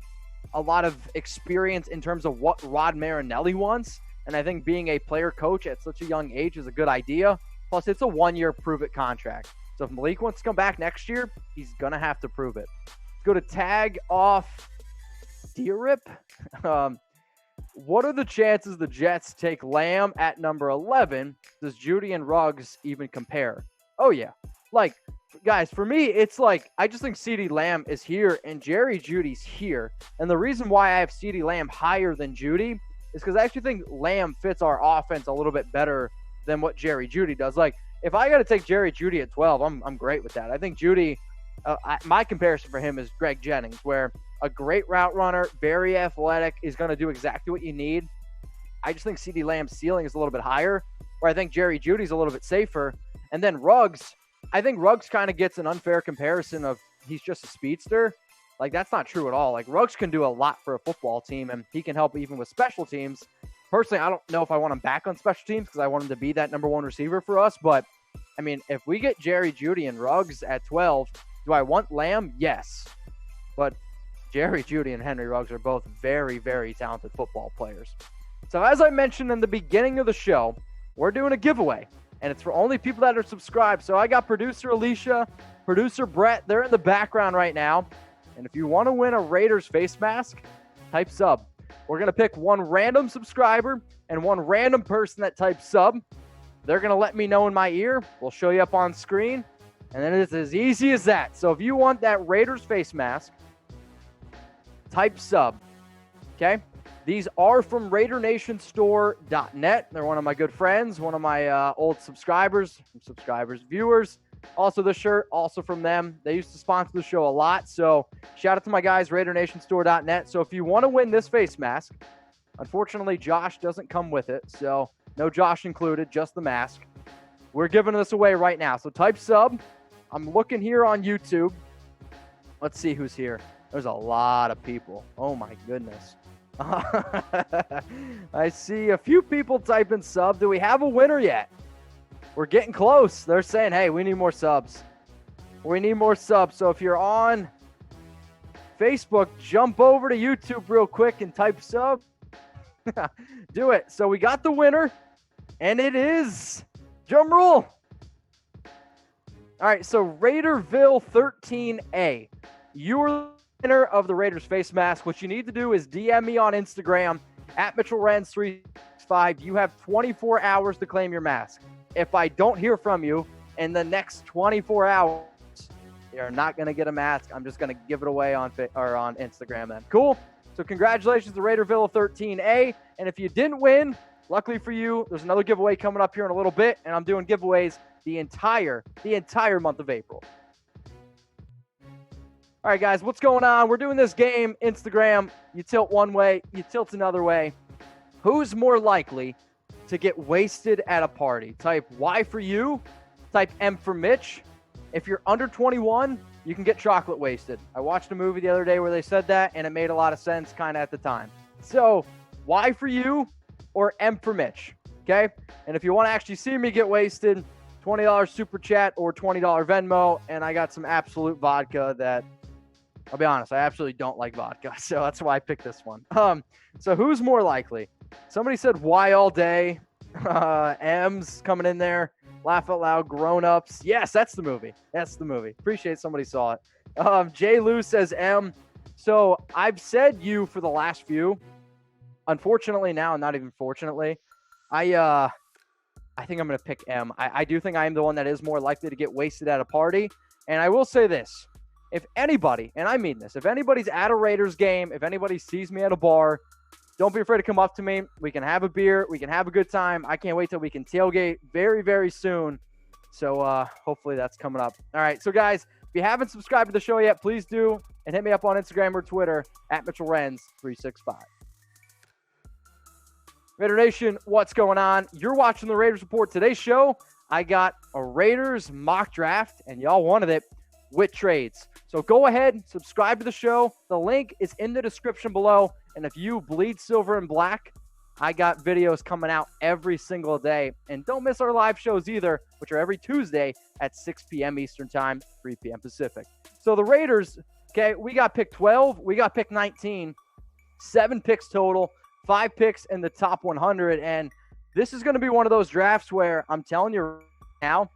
a lot of experience in terms of what Rod Marinelli wants. And I think being a player coach at such a young age is a good idea. Plus, it's a 1-year prove-it contract. So if Malik wants to come back next year, he's going to have to prove it. Let's go to tag off Deerip. What are the chances the Jets take Lamb at number 11? Does Judy and Ruggs even compare? Oh, yeah. Guys, for me, it's I just think CeeDee Lamb is here and Jerry Jeudy's here. And the reason why I have CeeDee Lamb higher than Judy is because I actually think Lamb fits our offense a little bit better than what Jerry Jeudy does. If I got to take Jerry Jeudy at 12, I'm great with that. I think Jeudy, my comparison for him is Greg Jennings, where a great route runner, very athletic, is going to do exactly what you need. I just think CeeDee Lamb's ceiling is a little bit higher, where I think Jerry Jeudy's a little bit safer. And then Ruggs, I think Ruggs kind of gets an unfair comparison of he's just a speedster. That's not true at all. Ruggs can do a lot for a football team, and he can help even with special teams. Personally, I don't know if I want him back on special teams because I want him to be that number 1 receiver for us. But, I mean, if we get Jerry Jeudy and Ruggs at 12, do I want Lamb? Yes. But Jerry Jeudy and Henry Ruggs are both very, very talented football players. So as I mentioned in the beginning of the show, we're doing a giveaway. And it's for only people that are subscribed. So I got producer Alicia, producer Brett. They're in the background right now. And if you want to win a Raiders face mask, type sub. We're going to pick one random subscriber and one random person that types sub. They're going to let me know in my ear. We'll show you up on screen. And then it's as easy as that. So if you want that Raiders face mask, type sub. Okay? These are from RaiderNationStore.net. They're one of my good friends, one of my old subscribers, viewers. Also the shirt, also from them. They used to sponsor the show a lot. So shout out to my guys, RaiderNationStore.net. So if you want to win this face mask, unfortunately, Josh doesn't come with it. So no Josh included, just the mask. We're giving this away right now. So type sub. I'm looking here on YouTube. Let's see who's here. There's a lot of people. Oh my goodness. I see a few people typing sub. Do we have a winner yet? We're getting close. They're saying, hey, we need more subs. We need more subs. So if you're on Facebook, jump over to YouTube real quick and type sub. Do it. So we got the winner, and it is, drum roll. All right, so Raiderville 13A. You're the winner of the Raiders face mask. What you need to do is DM me on Instagram at Mitchell Renz 365. You have 24 hours to claim your mask. If I don't hear from you in the next 24 hours, you're not going to get a mask. I'm just going to give it away on Instagram then. Cool. So congratulations to Raiderville 13A. And if you didn't win, luckily for you, there's another giveaway coming up here in a little bit. And I'm doing giveaways the entire month of April. All right, guys, what's going on? We're doing this game, Instagram. You tilt one way, you tilt another way. Who's more likely to get wasted at a party? Type Y for you, type M for Mitch. If you're under 21, you can get chocolate wasted. I watched a movie the other day where they said that, and it made a lot of sense kind of at the time. So Y for you or M for Mitch, okay? And if you want to actually see me get wasted, $20 super chat or $20 Venmo, and I got some absolute vodka that, I'll be honest, I absolutely don't like vodka, so that's why I picked this one. So who's more likely? Somebody said Y all day. M's coming in there. Laugh out loud. Grown ups. Yes, that's the movie. That's the movie. Appreciate somebody saw it. Jay Lou says M. So I've said you for the last few. Unfortunately now, not even fortunately, I think I'm going to pick M. I do think I am the one that is more likely to get wasted at a party. And I will say this. If anybody, and I mean this, if anybody's at a Raiders game, if anybody sees me at a bar, don't be afraid to come up to me. We can have a beer. We can have a good time. I can't wait till we can tailgate very, very soon. So hopefully that's coming up. All right. So, guys, if you haven't subscribed to the show yet, please do. And hit me up on Instagram or Twitter at Mitchell Renz 365. Raider Nation, what's going on? You're watching the Raiders Report. Today's show, I got a Raiders mock draft, and y'all wanted it with trades. So go ahead, subscribe to the show. The link is in the description below. And if you bleed silver and black, I got videos coming out every single day. And don't miss our live shows either, which are every Tuesday at 6 p.m. Eastern Time, 3 p.m. Pacific. So the Raiders, okay, we got pick 12. We got pick 19. 7 picks total. 5 picks in the top 100. And this is going to be one of those drafts where I'm telling you right now,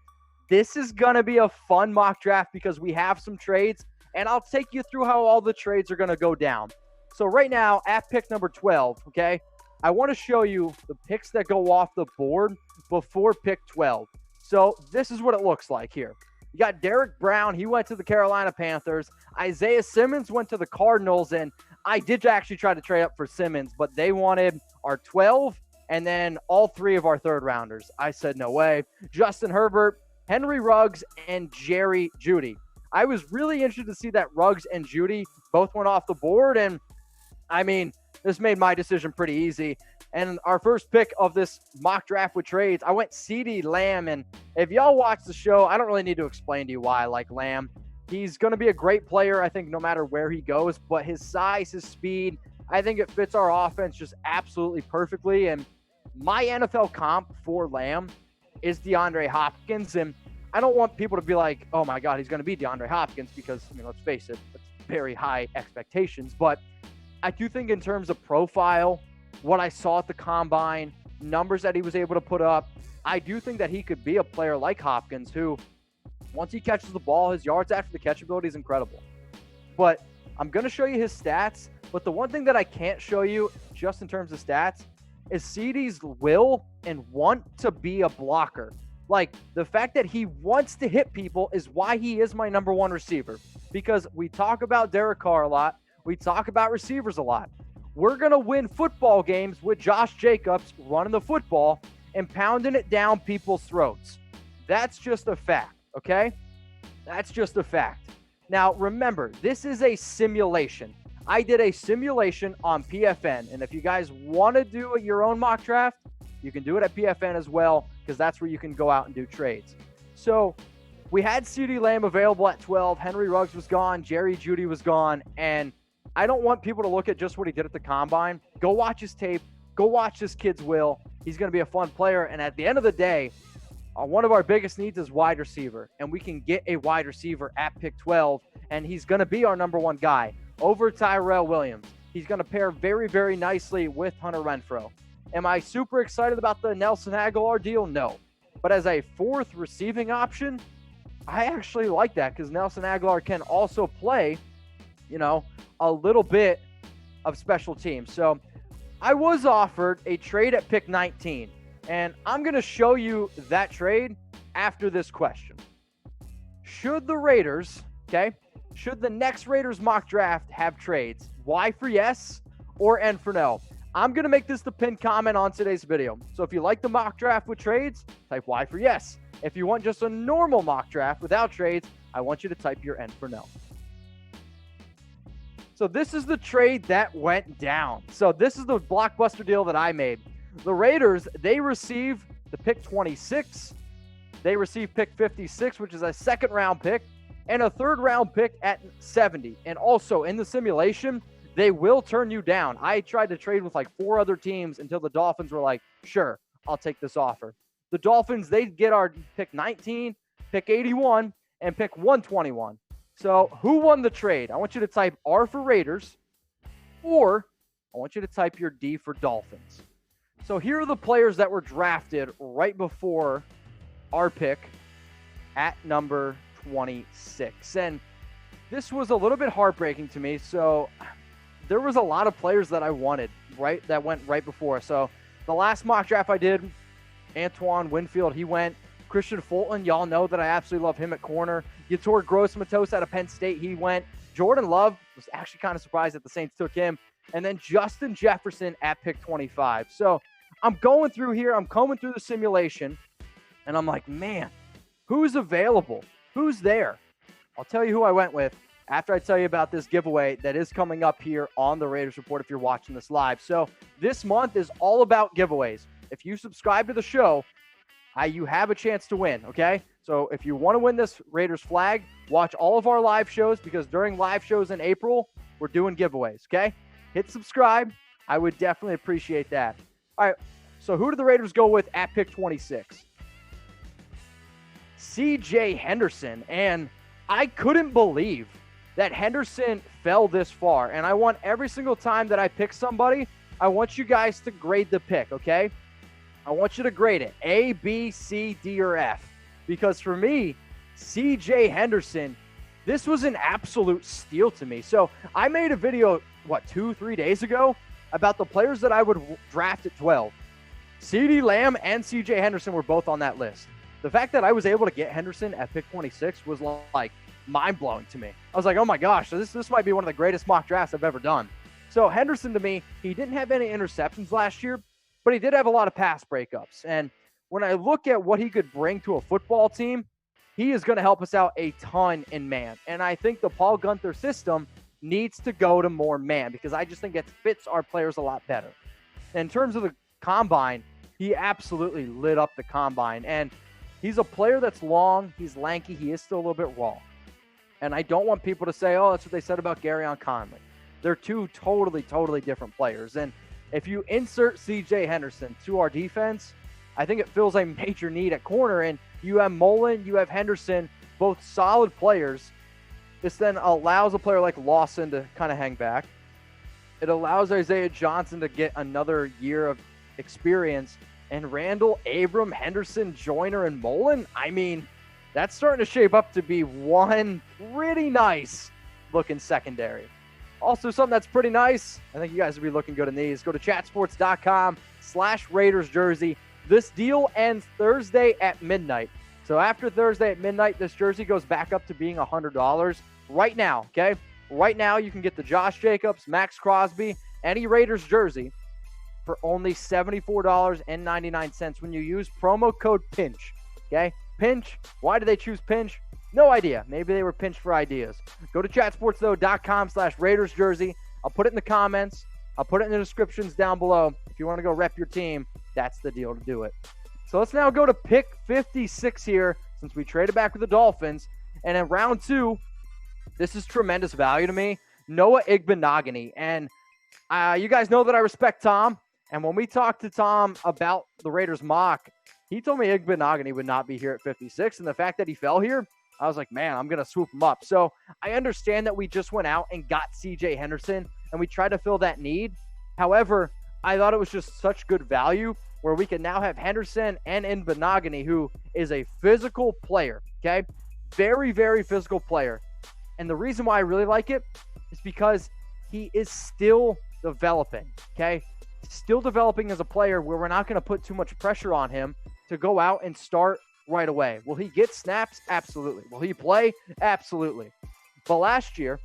this is going to be a fun mock draft because we have some trades. And I'll take you through how all the trades are going to go down. So right now, at pick number 12, okay, I want to show you the picks that go off the board before pick 12. So this is what it looks like here. You got Derek Brown. He went to the Carolina Panthers. Isaiah Simmons went to the Cardinals. And I did actually try to trade up for Simmons, but they wanted our 12 and then all 3 of our third rounders. I said, no way. Justin Herbert, Henry Ruggs, and Jerry Jeudy. I was really interested to see that Ruggs and Jeudy both went off the board. And I mean, this made my decision pretty easy. And our first pick of this mock draft with trades, I went CeeDee Lamb. And if y'all watch the show, I don't really need to explain to you why I like Lamb. He's going to be a great player, I think, no matter where he goes. But his size, his speed, I think it fits our offense just absolutely perfectly. And my NFL comp for Lamb is DeAndre Hopkins. And I don't want people to be like, oh, my God, he's going to be DeAndre Hopkins because, I mean, let's face it, it's very high expectations. But I do think in terms of profile, what I saw at the combine, numbers that he was able to put up, I do think that he could be a player like Hopkins who, once he catches the ball, his yards after the catch ability is incredible. But I'm going to show you his stats. But the one thing that I can't show you just in terms of stats is CeeDee's will and want to be a blocker. Like, the fact that he wants to hit people is why he is my number 1 receiver. Because we talk about Derek Carr a lot. We talk about receivers a lot. We're going to win football games with Josh Jacobs running the football and pounding it down people's throats. That's just a fact, okay? That's just a fact. Now, remember, this is a simulation. I did a simulation on PFN, and if you guys want to do your own mock draft, you can do it at PFN as well, because that's where you can go out and do trades. So we had CeeDee Lamb available at 12. Henry Ruggs was gone. Jerry Jeudy was gone. And I don't want people to look at just what he did at the combine. Go watch his tape. Go watch this kid's will. He's going to be a fun player. And at the end of the day, one of our biggest needs is wide receiver. And we can get a wide receiver at pick 12. And he's going to be our number 1 guy over Tyrell Williams. He's going to pair very, very nicely with Hunter Renfrow. Am I super excited about the Nelson Agholor deal? No. But as a 4th receiving option, I actually like that because Nelson Agholor can also play, you know, a little bit of special teams. So I was offered a trade at pick 19, and I'm going to show you that trade after this question. Should the Raiders, should the next Raiders mock draft have trades? Y for yes or N for no? I'm going to make this the pinned comment on today's video. So if you like the mock draft with trades, type Y for yes. If you want just a normal mock draft without trades, I want you to type your N for no. So this is the trade that went down. So this is the blockbuster deal that I made. The Raiders, they receive the pick 26. They receive pick 56, which is a 2nd round pick, and a 3rd round pick at 70. And also in the simulation, they will turn you down. I tried to trade with like 4 other teams until the Dolphins were like, sure, I'll take this offer. The Dolphins, they get our pick 19, pick 81, and pick 121. So who won the trade? I want you to type R for Raiders, or I want you to type your D for Dolphins. So here are the players that were drafted right before our pick at number 26. And this was a little bit heartbreaking to me. So there was a lot of players that I wanted, right, that went right before. So the last mock draft I did, Antoine Winfield, he went. Christian Fulton, y'all know that I absolutely love him at corner. Yetur Gross-Matos out of Penn State, he went. Jordan Love, was actually kind of surprised that the Saints took him. and then Justin Jefferson at pick 25. So I'm going through here. I'm combing through the simulation, and I'm like, man, who's available? Who's there? I'll tell you who I went with after I tell you about this giveaway that is coming up here on the Raiders Report if you're watching this live. So this month is all about giveaways. If you subscribe to the show, you have a chance to win, okay? So if you want to win this Raiders flag, watch all of our live shows, because during live shows in April, we're doing giveaways, okay? Hit subscribe. I would definitely appreciate that. All right, so who do the Raiders go with at pick 26? C.J. Henderson, and I couldn't believe that Henderson fell this far, and I want every single time that I pick somebody, I want you guys to grade the pick, okay? I want you to grade it A, B, C, D, or F, because for me, C.J. Henderson, this was an absolute steal to me. So I made a video, 2-3 days ago about the players that I would draft at 12. CeeDee Lamb and C.J. Henderson were both on that list. The fact that I was able to get Henderson at pick 26 was like mind-blowing to me. I was like, oh my gosh, so this might be one of the greatest mock drafts I've ever done. So Henderson, to me, he didn't have any interceptions last year, but he did have a lot of pass breakups. And when I look at what he could bring to a football team, he is going to help us out a ton in man. And I think the Paul Guenther system needs to go to more man, because I just think it fits our players a lot better. In terms of the combine, he absolutely lit up the combine. And he's a player that's long, he's lanky, he is still a little bit raw. And I don't want people to say, oh, that's what they said about Garyon Conley. They're two totally different players. And if you insert C.J. Henderson to our defense, I think it fills a major need at corner. And you have Mullen, you have Henderson, both solid players. This then allows a player like Lawson to kind of hang back. It allows Isaiah Johnson to get another year of experience. And Randall, Abram, Henderson, Joyner, and Mullen, I mean, that's starting to shape up to be one pretty nice looking secondary. Also, something that's pretty nice, I think you guys will be looking good in these. Go to chatsports.com/Raiders jersey. This deal ends Thursday at midnight. So after Thursday at midnight, this jersey goes back up to being $100 right now, okay? Right now, you can get the Josh Jacobs, Max Crosby, any Raiders jersey for only $74.99 when you use promo code PINCH, okay? Pinch. Why did they choose Pinch? No idea. Maybe they were pinched for ideas. Go to chatsports.com/Raiders jersey. I'll put it in the comments. I'll put it in the descriptions down below. If you want to go rep your team, that's the deal to do it. So let's now go to pick 56 here, since we traded back with the Dolphins. And in round 2, this is tremendous value to me. Noah Igbenogany. And you guys know that I respect Tom. And when we talked to Tom about the Raiders mock, he told me Igbenogany would not be here at 56. And the fact that he fell here, I was like, man, I'm going to swoop him up. So I understand that we just went out and got C.J. Henderson, and we tried to fill that need. However, I thought it was just such good value where we can now have Henderson and Igbenogany, who is a physical player, okay? Very physical player. And the reason why I really like it is because he is still developing, okay? Still developing as a player, where we're not going to put too much pressure on him to go out and start right away. Will he get snaps? Absolutely. Will he play? Absolutely. But last year,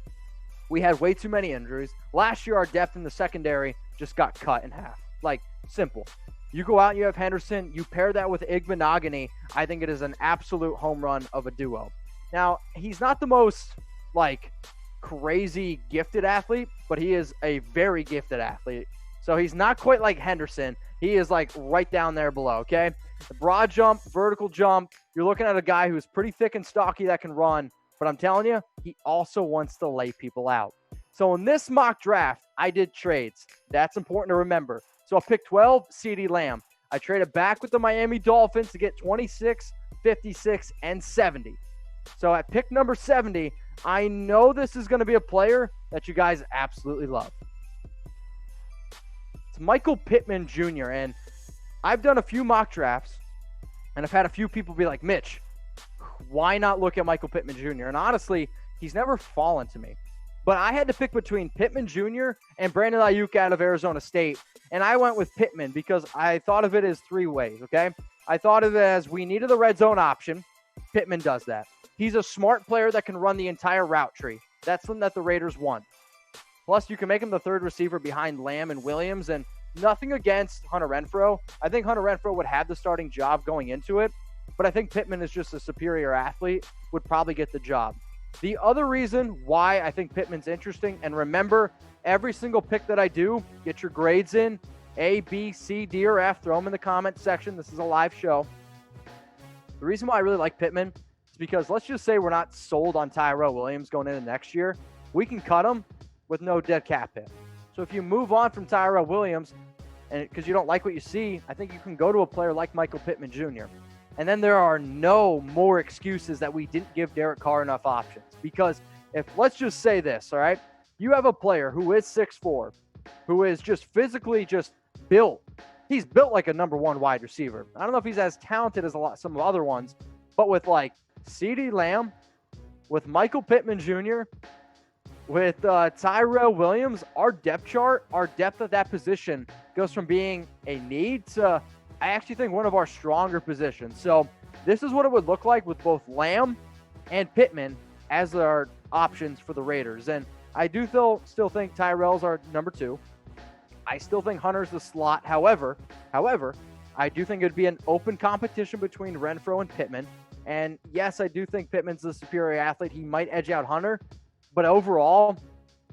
we had way too many injuries. Last year, our depth in the secondary just got cut in half. Like, simple. You go out and you have Henderson, you pair that with Igbenogany, I think it is an absolute home run of a duo. Now, he's not the most, crazy gifted athlete, but he is a very gifted athlete. So he's not quite like Henderson. He is, right down there below, okay? The broad jump, vertical jump, you're looking at a guy who's pretty thick and stocky that can run, but I'm telling you, he also wants to lay people out. So in this mock draft, I did trades. That's important to remember. So I picked 12, CeeDee Lamb. I traded back with the Miami Dolphins to get 26, 56, and 70. So at pick number 70, I know this is going to be a player that you guys absolutely love. It's Michael Pittman Jr., and I've done a few mock drafts, and I've had a few people be like, Mitch, why not look at Michael Pittman Jr.? And honestly, he's never fallen to me. But I had to pick between Pittman Jr. and Brandon Ayuk out of Arizona State, and I went with Pittman because I thought of it as 3 ways, okay? I thought of it as we needed the red zone option. Pittman does that. He's a smart player that can run the entire route tree. That's something that the Raiders want. Plus, you can make him the third receiver behind Lamb and Williams. And nothing against Hunter Renfrow. I think Hunter Renfrow would have the starting job going into it. But I think Pittman is just a superior athlete, would probably get the job. The other reason why I think Pittman's interesting, and remember, every single pick that I do, get your grades in, A, B, C, D, or F, throw them in the comment section. This is a live show. The reason why I really like Pittman is because let's just say we're not sold on Tyrell Williams going into next year. We can cut him with no dead cap hit. So if you move on from Tyrell Williams, and because you don't like what you see, I think you can go to a player like Michael Pittman Jr., and then there are no more excuses that we didn't give Derek Carr enough options. Because if, let's just say this, all right? You have a player who is 6'4", who is just physically just built. He's built like a number one wide receiver. I don't know if he's as talented as some other ones, but with like CeeDee Lamb, with Michael Pittman Jr., with Tyrell Williams, our depth chart, our depth at that position goes from being a need to, I actually think, one of our stronger positions. So this is what it would look like with both Lamb and Pittman as our options for the Raiders. And I do still think Tyrell's our number 2. I still think Hunter's the slot. However, I do think it would be an open competition between Renfrow and Pittman. And yes, I do think Pittman's the superior athlete. He might edge out Hunter. But overall,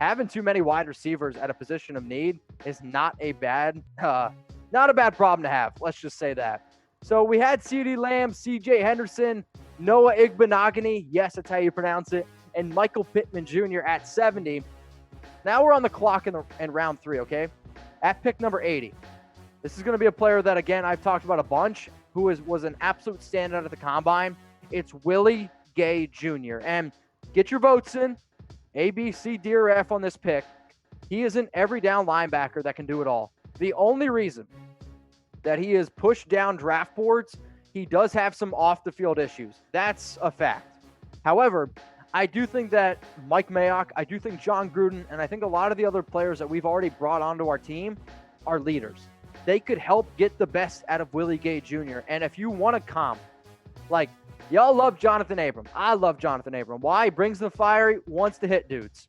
having too many wide receivers at a position of need is not a bad problem to have. Let's just say that. So we had CeeDee Lamb, C.J. Henderson, Noah Igbenogany, yes, that's how you pronounce it, and Michael Pittman Jr. at 70. Now we're on the clock in round 3, okay? At pick number 80. This is going to be a player that, again, I've talked about a bunch, who was an absolute standout at the Combine. It's Willie Gay Jr. And get your votes in. A, B, C, D, or F on this pick. He is an every down linebacker that can do it all. The only reason that he is pushed down draft boards, he does have some off the field issues. That's a fact. However, I do think that Mike Mayock, I do think John Gruden, and I think a lot of the other players that we've already brought onto our team are leaders. They could help get the best out of Willie Gay Jr. And if you want to comp, like, y'all love Jonathan Abram. I love Jonathan Abram. Why? He brings the fire, he wants to hit dudes.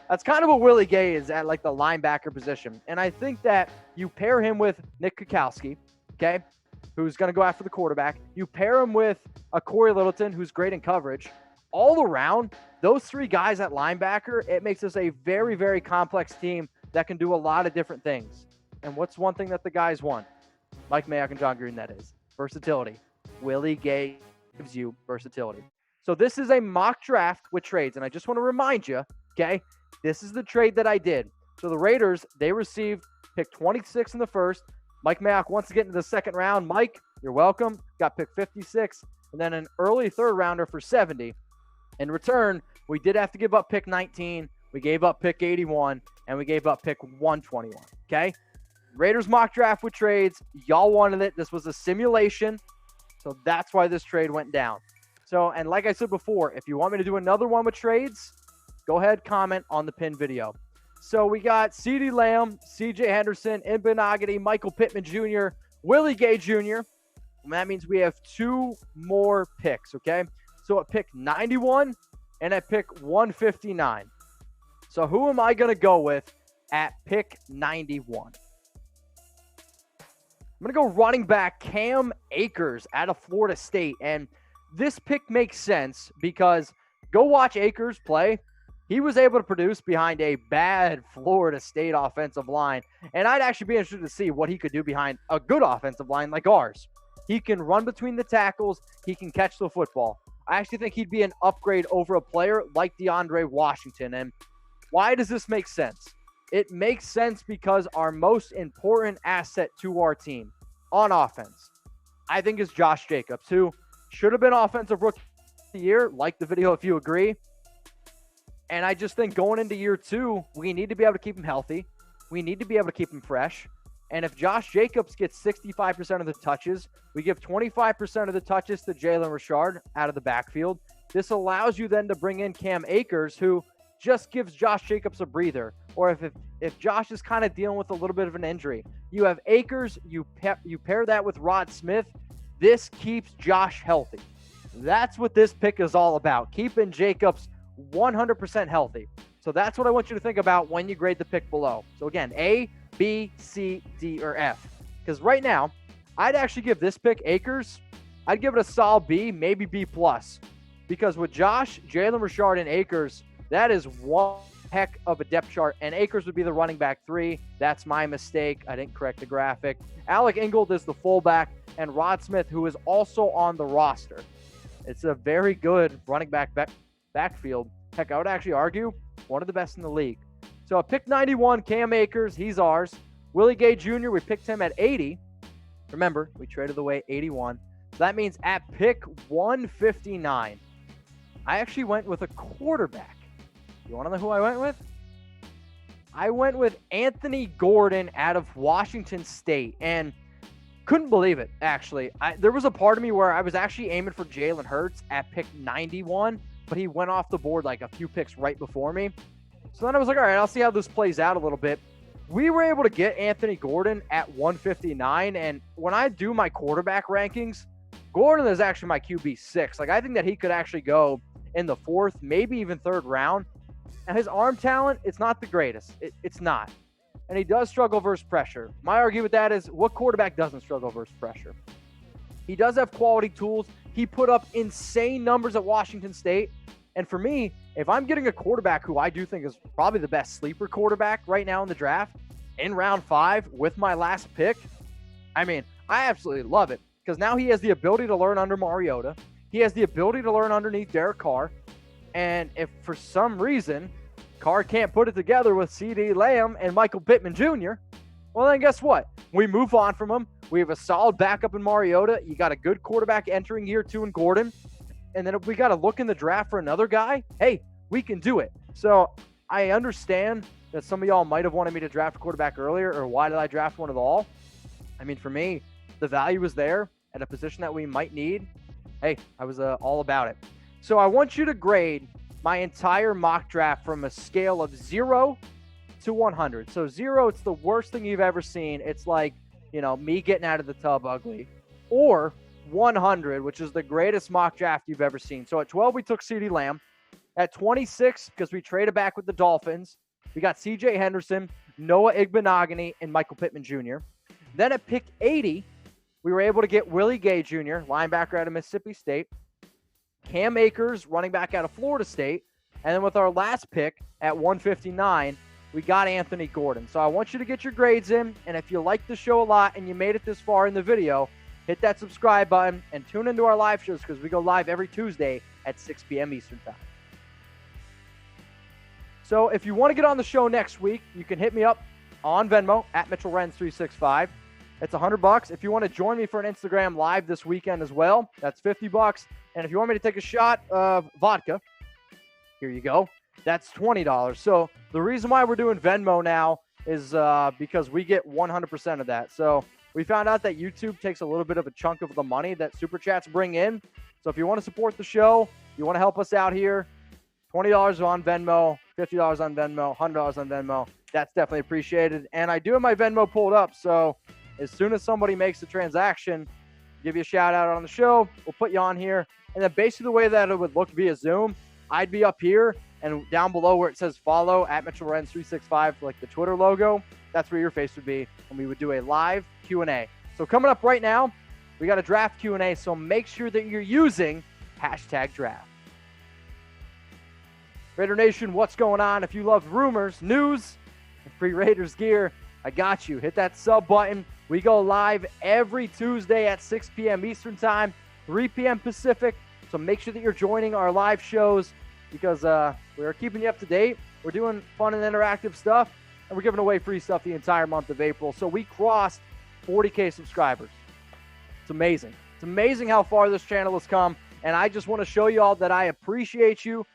That's kind of what Willie Gay is at, like the linebacker position. And I think that you pair him with Nick Kukowski, okay, who's going to go after the quarterback. You pair him with a Corey Littleton, who's great in coverage. All around, those 3 guys at linebacker, it makes us a very, very complex team that can do a lot of different things. And what's one thing that the guys want? Mike Mayock and John Gruden, that is. Versatility. Willie Gay gives you versatility. So this is a mock draft with trades, and I just want to remind you, okay, this is the trade that I did. So the Raiders, they received pick 26 in the first. Mike Mayock wants to get into the second round. Mike, you're welcome. Got pick 56, and then an early third rounder for 70. In return, we did have to give up pick 19. We gave up pick 81, and we gave up pick 121, okay? Raiders mock draft with trades. Y'all wanted it. This was a simulation. So that's why this trade went down. So, and like I said before, if you want me to do another one with trades, go ahead, comment on the pinned video. So we got CeeDee Lamb, C.J. Henderson, Igbenogany, Michael Pittman Jr., Willie Gay Jr. And that means we have 2 more picks, okay? So at pick 91 and at pick 159. So who am I going to go with at pick 91? I'm going to go running back Cam Akers out of Florida State. And this pick makes sense because go watch Akers play. He was able to produce behind a bad Florida State offensive line. And I'd actually be interested to see what he could do behind a good offensive line like ours. He can run between the tackles. He can catch the football. I actually think he'd be an upgrade over a player like DeAndre Washington. And why does this make sense? It makes sense because our most important asset to our team on offense, I think, is Josh Jacobs, who should have been Offensive Rookie of the Year. Like the video if you agree. And I just think going into year 2, we need to be able to keep him healthy. We need to be able to keep him fresh. And if Josh Jacobs gets 65% of the touches, we give 25% of the touches to Jalen Richard out of the backfield. This allows you then to bring in Cam Akers, who just gives Josh Jacobs a breather. Or if Josh is kind of dealing with a little bit of an injury, you have Akers, you pair that with Rod Smith. This keeps Josh healthy. That's what this pick is all about, keeping Jacobs 100% healthy. So that's what I want you to think about when you grade the pick below. So again, A, B, C, D, or F. Because right now, I'd actually give this pick, Akers, I'd give it a solid B, maybe B+. Because with Josh, Jalen Richard, and Akers, that is one heck of a depth chart. And Akers would be the running back 3. That's my mistake. I didn't correct the graphic. Alec Ingold is the fullback. And Rod Smith, who is also on the roster. It's a very good running backfield. Heck, I would actually argue one of the best in the league. So at pick 91, Cam Akers, he's ours. Willie Gay Jr., we picked him at 80. Remember, we traded away 81. So that means at pick 159, I actually went with a quarterback. You want to know who I went with? I went with Anthony Gordon out of Washington State. And couldn't believe it, actually. There was a part of me where I was actually aiming for Jalen Hurts at pick 91, but he went off the board like a few picks right before me. So then I was like, all right, I'll see how this plays out a little bit. We were able to get Anthony Gordon at 159, and when I do my quarterback rankings, Gordon is actually my QB 6. Like, I think that he could actually go in the 4th, maybe even 3rd round. And his arm talent, it's not the greatest. It's not. And he does struggle versus pressure. My argument with that is, what quarterback doesn't struggle versus pressure? He does have quality tools. He put up insane numbers at Washington State. And for me, if I'm getting a quarterback who I do think is probably the best sleeper quarterback right now in the draft, in round 5 with my last pick, I mean, I absolutely love it. Because now he has the ability to learn under Mariota. He has the ability to learn underneath Derek Carr. And if for some reason Carr can't put it together with CeeDee Lamb and Michael Pittman Jr., well, then guess what? We move on from him. We have a solid backup in Mariota. You got a good quarterback entering year 2 in Gordon. And then if we got to look in the draft for another guy, hey, we can do it. So I understand that some of y'all might have wanted me to draft a quarterback earlier, or why did I draft one at all? I mean, for me, the value was there at a position that we might need. Hey, I was all about it. So I want you to grade my entire mock draft from a scale of 0 to 100. So 0, it's the worst thing you've ever seen. It's like, me getting out of the tub ugly. Or 100, which is the greatest mock draft you've ever seen. So at 12, we took CeeDee Lamb. At 26, because we traded back with the Dolphins, we got C.J. Henderson, Noah Igbenogany, and Michael Pittman Jr. Then at pick 80, we were able to get Willie Gay Jr., linebacker out of Mississippi State, Cam Akers, running back out of Florida State, and then with our last pick at 159, we got Anthony Gordon. So I want you to get your grades in, and if you like the show a lot and you made it this far in the video, hit that subscribe button and tune into our live shows because we go live every Tuesday at 6 p.m. Eastern Time. So if you want to get on the show next week, you can hit me up on Venmo at Mitchell Renz 365. It's $100. If you want to join me for an Instagram live this weekend as well, that's $50. And if you want me to take a shot of vodka, here you go. That's $20. So the reason why we're doing Venmo now is because we get 100% of that. So we found out that YouTube takes a little bit of a chunk of the money that Super Chats bring in. So if you want to support the show, you want to help us out here, $20 on Venmo, $50 on Venmo, $100 on Venmo. That's definitely appreciated. And I do have my Venmo pulled up. So as soon as somebody makes a transaction, give you a shout out on the show. We'll put you on here. And then basically the way that it would look via Zoom, I'd be up here and down below where it says follow at Mitchell Renz 365, like the Twitter logo, that's where your face would be. And we would do a live Q&A. So coming up right now, we got a draft Q&A. So make sure that you're using #draft. Raider Nation, what's going on? If you love rumors, news, and free Raiders gear, I got you. Hit that sub button. We go live every Tuesday at 6 p.m. Eastern Time, 3 p.m. Pacific. So make sure that you're joining our live shows because we're keeping you up to date. We're doing fun and interactive stuff, and we're giving away free stuff the entire month of April. So we crossed 40K subscribers. It's amazing. It's amazing how far this channel has come, and I just want to show you all that I appreciate you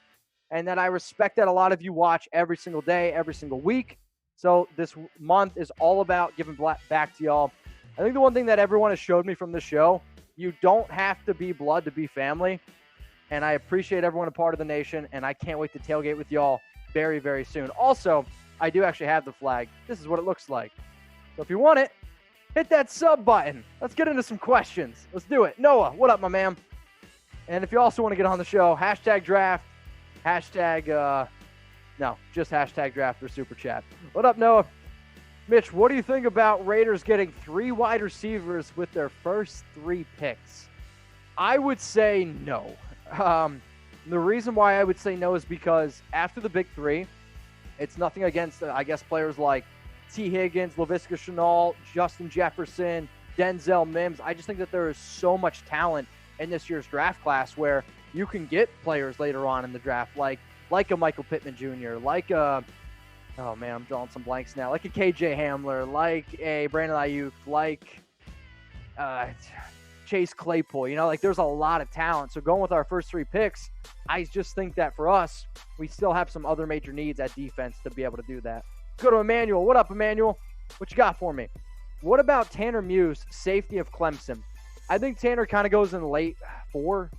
and that I respect that a lot of you watch every single day, every single week. So this month is all about giving back to y'all. I think the one thing that everyone has showed me from this show, you don't have to be blood to be family. And I appreciate everyone a part of the nation, and I can't wait to tailgate with y'all very, very soon. Also, I do actually have the flag. This is what it looks like. So if you want it, hit that sub button. Let's get into some questions. Let's do it. Noah, what up, my man? And if you also want to get on the show, #draft, No, just hashtag draft or super chat. What up, Noah? Mitch, what do you think about Raiders getting 3 wide receivers with their first 3 picks? I would say no. The reason why I would say no is because after the big 3, it's nothing against, I guess, players like T. Higgins, Laviska Shenault, Justin Jefferson, Denzel Mims. I just think that there is so much talent in this year's draft class where you can get players later on in the draft, like a Michael Pittman Jr., like a, oh man, I'm drawing some blanks now, like a KJ Hamler, like a Brandon Ayuk, like Chase Claypool. You know, like there's a lot of talent. So going with our first 3 picks, I just think that for us, we still have some other major needs at defense to be able to do that. Let's go to Emmanuel. What up, Emmanuel? What you got for me? What about Tanner Muse, safety of Clemson? I think Tanner kind of goes in the late 4,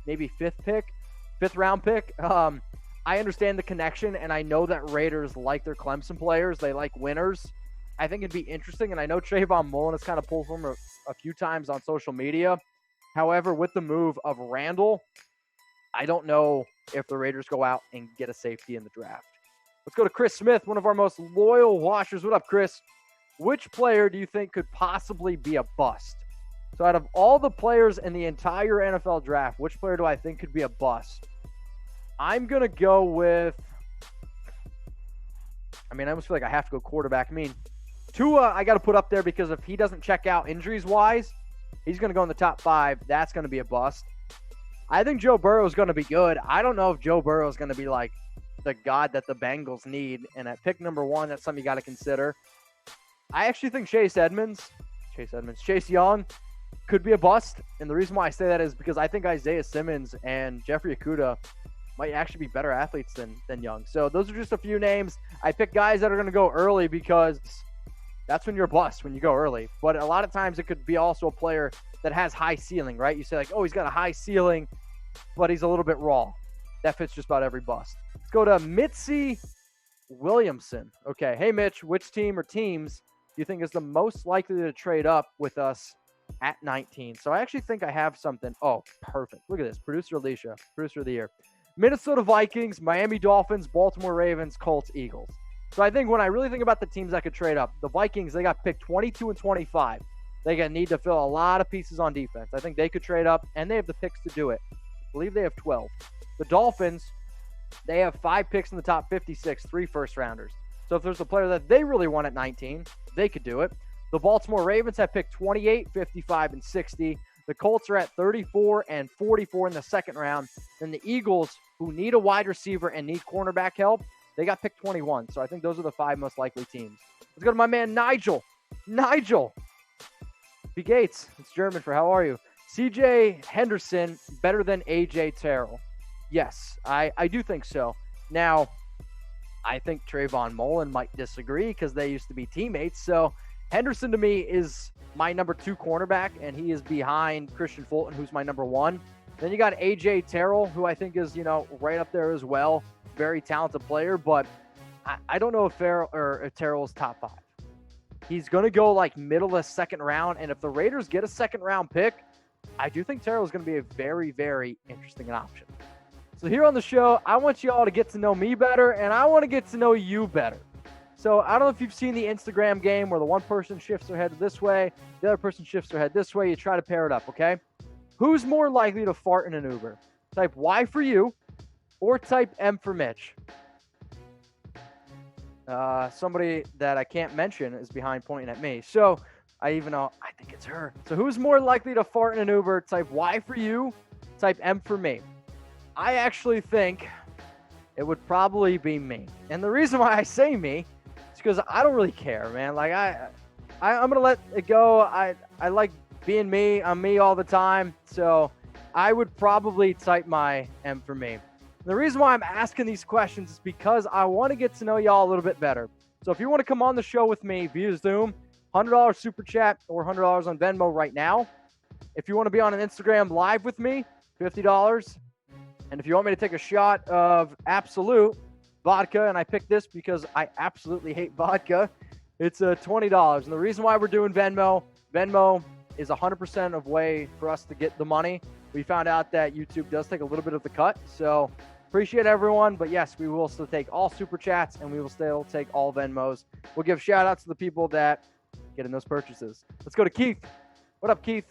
maybe 5th round pick. I understand the connection, and I know that Raiders like their Clemson players. They like winners. I think it'd be interesting, and I know Trayvon Mullen has kind of pulled from a few times on social media. However, with the move of Randall, I don't know if the Raiders go out and get a safety in the draft. Let's go to Chris Smith, one of our most loyal watchers. What up, Chris? Which player do you think could possibly be a bust? So out of all the players in the entire NFL draft, which player do I think could be a bust? I'm going to go with, I almost feel like I have to go quarterback. Tua, I got to put up there because if he doesn't check out injuries-wise, he's going to go in the top 5. That's going to be a bust. I think Joe Burrow is going to be good. I don't know if Joe Burrow is going to be like the god that the Bengals need. And at pick number 1, that's something you got to consider. I actually think Chase Young could be a bust. And the reason why I say that is because I think Isaiah Simmons and Jeffrey Okudah might actually be better athletes than Young. So those are just a few names. I pick guys that are going to go early because that's when you're a bust, when you go early. But a lot of times it could be also a player that has high ceiling, right? You say like, oh, he's got a high ceiling, but he's a little bit raw. That fits just about every bust. Let's go to Mitzi Williamson. Okay. Hey, Mitch, which team or teams do you think is the most likely to trade up with us at 19? So I actually think I have something. Oh, perfect. Look at this. Producer Alicia, producer of the year. Minnesota Vikings, Miami Dolphins, Baltimore Ravens, Colts, Eagles. So I think when I really think about the teams that could trade up, the Vikings, they got picked 22 and 25. They're going to need to fill a lot of pieces on defense. I think they could trade up, and they have the picks to do it. I believe they have 12. The Dolphins, they have 5 picks in the top 56, 3 first-rounders. So if there's a player that they really want at 19, they could do it. The Baltimore Ravens have picked 28, 55, and 60. The Colts are at 34 and 44 in the second round. Then the Eagles, who need a wide receiver and need cornerback help, they got picked 21. So I think those are the 5 most likely teams. Let's go to my man, Nigel. B. Gates. It's German for how are you? CJ Henderson better than AJ Terrell. Yes, I do think so. Now, I think Trayvon Mullen might disagree because they used to be teammates. So Henderson to me is my number 2 cornerback, and he is behind Christian Fulton, who's my number 1. Then you got AJ Terrell, who I think is, right up there as well. Very talented player, but I don't know if Terrell is top 5. He's going to go like middle of the second round, and if the Raiders get a second round pick, I do think Terrell is going to be a very, very interesting option. So here on the show, I want you all to get to know me better, and I want to get to know you better. So I don't know if you've seen the Instagram game where the one person shifts their head this way, the other person shifts their head this way. You try to pair it up, okay? Who's more likely to fart in an Uber? Type Y for you or type M for Mitch. Somebody that I can't mention is behind pointing at me. So I think it's her. So who's more likely to fart in an Uber? Type Y for you, type M for me. I actually think it would probably be me. And the reason why I say me is because I don't really care, man. Like I'm going to let it go. I like being me. I'm me all the time. So I would probably type my M for me. The reason why I'm asking these questions is because I want to get to know y'all a little bit better. So if you want to come on the show with me via Zoom, $100 super chat or $100 on Venmo right now. If you want to be on an Instagram live with me, $50. And if you want me to take a shot of Absolute vodka, and I picked this because I absolutely hate vodka, it's $20. And the reason why we're doing Venmo is 100% of way for us to get the money. We found out that YouTube does take a little bit of the cut. So Appreciate everyone, but yes, we will still take all super chats and we will still take all Venmos. We'll give shout outs to the people that get in those purchases. Let's go to Keith. What up, Keith?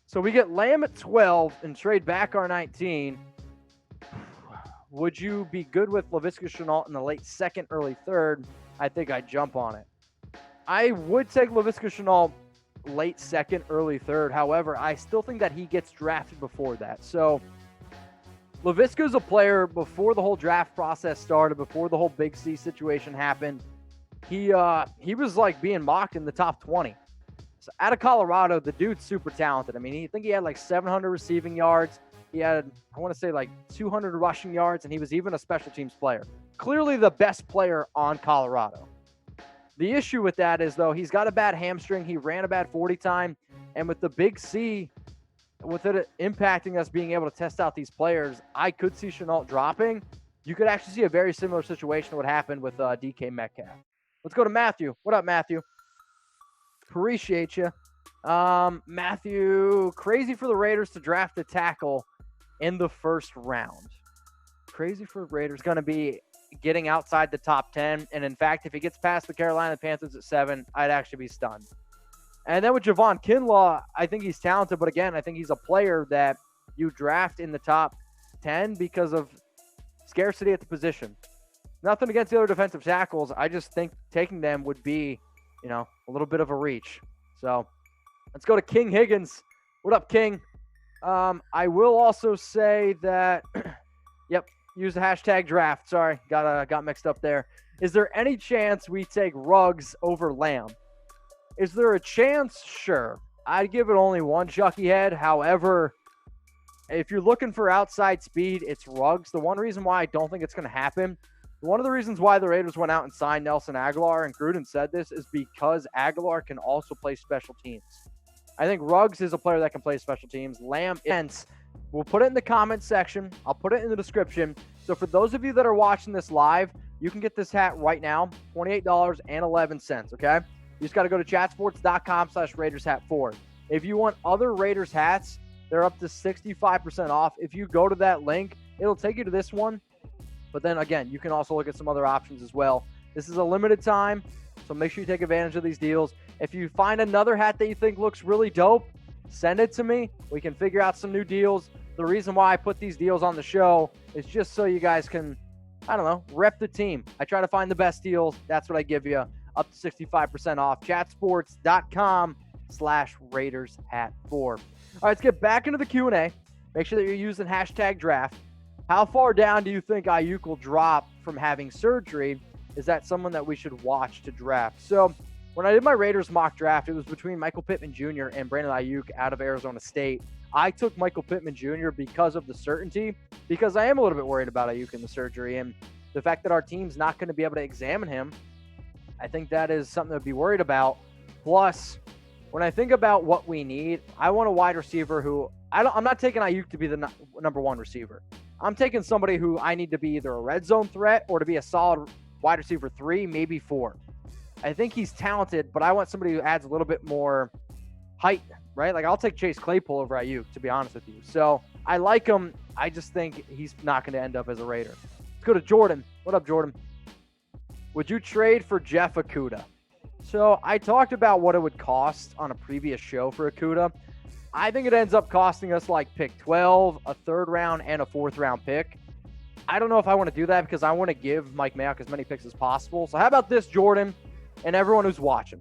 So we get Lamb at 12 and trade back our 19. Would you be good with Laviska Shenault in the late second, early third? I think I'd jump on it. I would take Laviska Shenault late second, early third. However, I still think that he gets drafted before that. So Laviska's a player before the whole draft process started, before the whole Big C situation happened. He was like being mocked in the top 20. So out of Colorado, the dude's super talented. I mean, I think he had like 700 receiving yards. He had, I want to say, like 200 rushing yards, and he was even a special teams player. Clearly the best player on Colorado. The issue with that is, though, he's got a bad hamstring. He ran a bad 40 time, and with the Big C, with it impacting us being able to test out these players, I could see Shenault dropping. You could actually see a very similar situation to what happened with DK Metcalf. Let's go to Matthew. What up, Matthew? Appreciate you. Matthew, crazy for the Raiders to draft a tackle in the first round. Crazy for the Raiders. Going to be getting outside the top 10. And in fact, if he gets past the Carolina Panthers at 7, I'd actually be stunned. And then with Javon Kinlaw, I think he's talented, but again, I think he's a player that you draft in the top 10 because of scarcity at the position. Nothing against the other defensive tackles. I just think taking them would be, a little bit of a reach. So let's go to King Higgins. What up, King? I will also say that, yep, use the hashtag draft. Sorry, got mixed up there. Is there any chance we take Ruggs over Lamb? Is there a chance? Sure. I'd give it only one Chucky head. However, if you're looking for outside speed, it's Ruggs. The one reason why I don't think it's going to happen, one of the reasons why the Raiders went out and signed Nelson Aguilar, and Gruden said this, is because Aguilar can also play special teams. I think Ruggs is a player that can play special teams. Lamb is. We'll put it in the comments section. I'll put it in the description. So for those of you that are watching this live, you can get this hat right now, $28.11, okay? You just got to go to chatsports.com/RaidersHat4. If you want other Raiders hats, they're up to 65% off. If you go to that link, it'll take you to this one. But then again, you can also look at some other options as well. This is a limited time, so make sure you take advantage of these deals. If you find another hat that you think looks really dope, send it to me. We can figure out some new deals. The reason why I put these deals on the show is just so you guys can, rep the team. I try to find the best deals. That's what I give you. Up to 65% off. Chatsports.com/RaidersHat4. All right, let's get back into the Q&A. Make sure that you're using hashtag draft. How far down do you think Ayuk will drop from having surgery? Is that someone that we should watch to draft? So when I did my Raiders mock draft, it was between Michael Pittman Jr. and Brandon Ayuk out of Arizona State. I took Michael Pittman Jr. because of the certainty, because I am a little bit worried about Ayuk and the surgery and the fact that our team's not going to be able to examine him. I think that is something to be worried about. Plus, when I think about what we need, I want a wide receiver who I'm not taking Ayuk to be the number one receiver. I'm taking somebody who I need to be either a red zone threat or to be a solid wide receiver 3, maybe 4. I think he's talented, but I want somebody who adds a little bit more height, right? Like I'll take Chase Claypool over Ayuk, to be honest with you. So I like him. I just think he's not going to end up as a Raider. Let's go to Jordan. What up, Jordan? Would you trade for Jeff Okudah? So I talked about what it would cost on a previous show for Okudah. I think it ends up costing us like pick 12, a third round, and a fourth round pick. I don't know if I want to do that because I want to give Mike Mayock as many picks as possible. So how about this, Jordan, and everyone who's watching?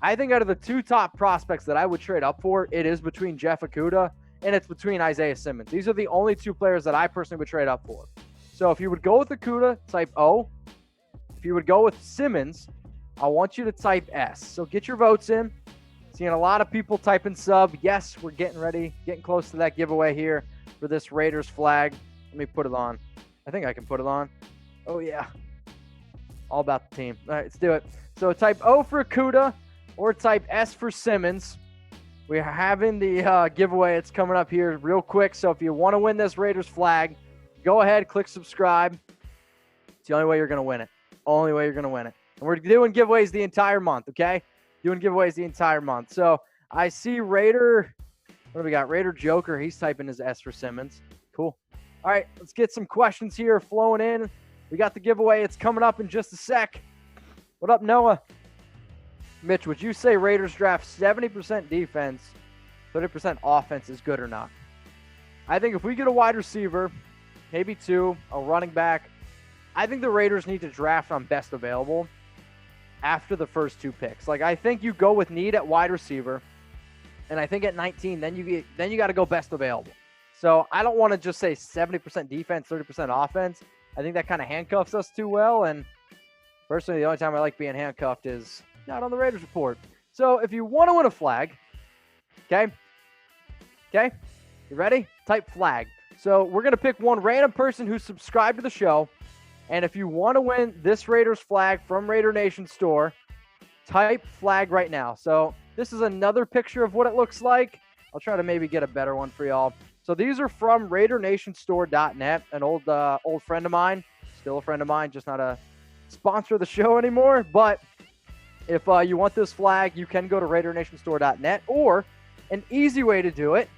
I think out of the 2 top prospects that I would trade up for, it is between Jeff Okudah and it's between Isaiah Simmons. These are the only 2 players that I personally would trade up for. So if you would go with Okudah, type O. If you would go with Simmons, I want you to type S. So get your votes in. Seeing a lot of people typing sub. Yes, we're getting close to that giveaway here for this Raiders flag. Let me put it on. I think I can put it on. Oh, yeah. All about the team. All right, let's do it. So type O for Okudah or type S for Simmons. We're having the giveaway. It's coming up here real quick. So if you want to win this Raiders flag, go ahead, click subscribe. It's the only way you're going to win it. Only way you're going to win it. And we're doing giveaways the entire month, okay? Doing giveaways the entire month. So I see Raider. What do we got? Raider Joker. He's typing his S for Simmons. Cool. All right, let's get some questions here flowing in. We got the giveaway. It's coming up in just a sec. What up, Noah? Mitch, would you say Raiders draft 70% defense, 30% offense is good or not? I think if we get a wide receiver, maybe two, a running back, I think the Raiders need to draft on best available after the first two picks. Like, I think you go with need at wide receiver, and I think at 19, then you got to go best available. So I don't want to just say 70% defense, 30% offense. I think that kind of handcuffs us too well. And personally, the only time I like being handcuffed is not on the Raiders report. So if you want to win a flag, okay, you ready? Type flag. So we're going to pick one random person who's subscribed to the show. And if you want to win this Raiders flag from Raider Nation store, type flag right now. So this is another picture of what it looks like. I'll try to maybe get a better one for y'all. So these are from RaiderNationStore.net, an old friend of mine, still a friend of mine, just not a sponsor of the show anymore. But if you want this flag, you can go to RaiderNationStore.net, or an easy way to do it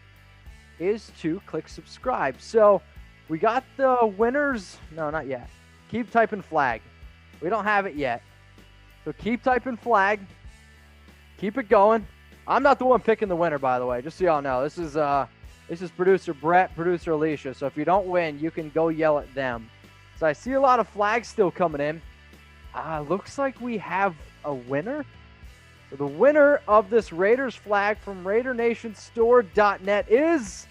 is to click subscribe. So we got the winners. No, not yet. Keep typing flag. We don't have it yet. So keep typing flag. Keep it going. I'm not the one picking the winner, by the way, just so y'all know. This is producer Brett, producer Alicia. So if you don't win, you can go yell at them. So I see a lot of flags still coming in. Looks like we have a winner. So the winner of this Raiders flag from RaiderNationStore.net is,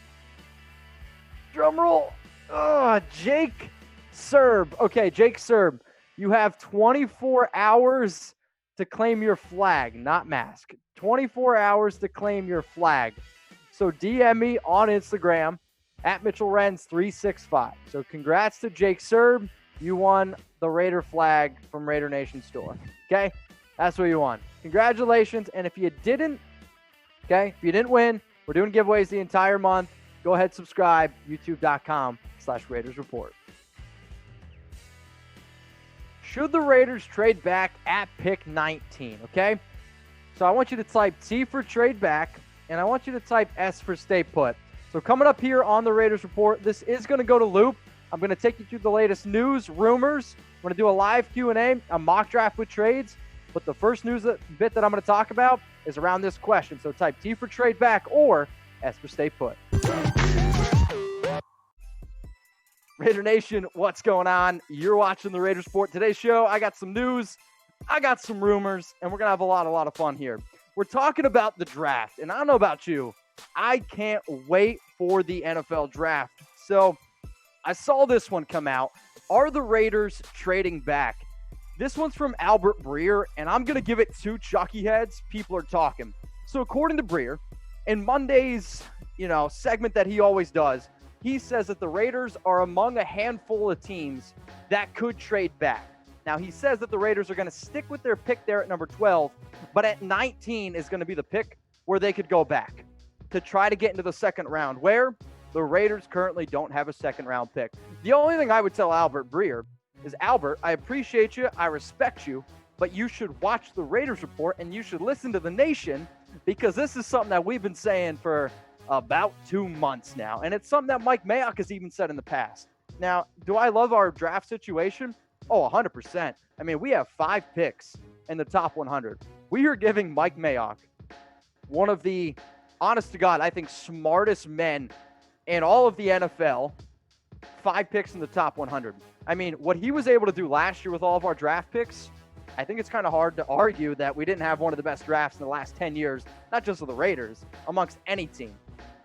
drumroll, Jake Serb. Okay, Jake Serb, you have 24 hours to claim your flag, not mask. 24 hours to claim your flag. So DM me on Instagram at Mitchell Renz 365. So congrats to Jake Serb. You won the Raider flag from Raider Nation store. Okay? That's what you won. Congratulations. And if you didn't win, we're doing giveaways the entire month. Go ahead, subscribe, youtube.com/Raiders Report. Should the Raiders trade back at pick 19? Okay? So I want you to type T for trade back, and I want you to type S for stay put. So coming up here on the Raiders Report, this is going to go to loop. I'm going to take you through the latest news, rumors. We're going to do a live Q&A, a mock draft with trades. But the first news bit that I'm going to talk about is around this question. So type T for trade back or S for stay put. Raider Nation, what's going on? You're watching the Raiders Report. Today's show, I got some news, I got some rumors, and we're going to have a lot of fun here. We're talking about the draft, and I don't know about you, I can't wait for the NFL draft. So I saw this one come out. Are the Raiders trading back? This one's from Albert Breer, and I'm going to give it two Chucky heads. People are talking. So according to Breer, in Monday's, segment that he always does, he says that the Raiders are among a handful of teams that could trade back. Now, he says that the Raiders are going to stick with their pick there at number 12, but at 19 is going to be the pick where they could go back to try to get into the second round, where the Raiders currently don't have a second-round pick. The only thing I would tell Albert Breer is, Albert, I appreciate you, I respect you, but you should watch the Raiders Report and you should listen to the Nation, because this is something that we've been saying for about 2 months now, and it's something that Mike Mayock has even said in the past. Now, do I love our draft situation? Oh, 100%. I mean, we have 5 picks in the top 100. We are giving Mike Mayock, one of the, honest to God, I think smartest men in all of the NFL, 5 picks in the top 100. I mean, what he was able to do last year with all of our draft picks, I think it's kind of hard to argue that we didn't have one of the best drafts in the last 10 years, not just of the Raiders, amongst any team.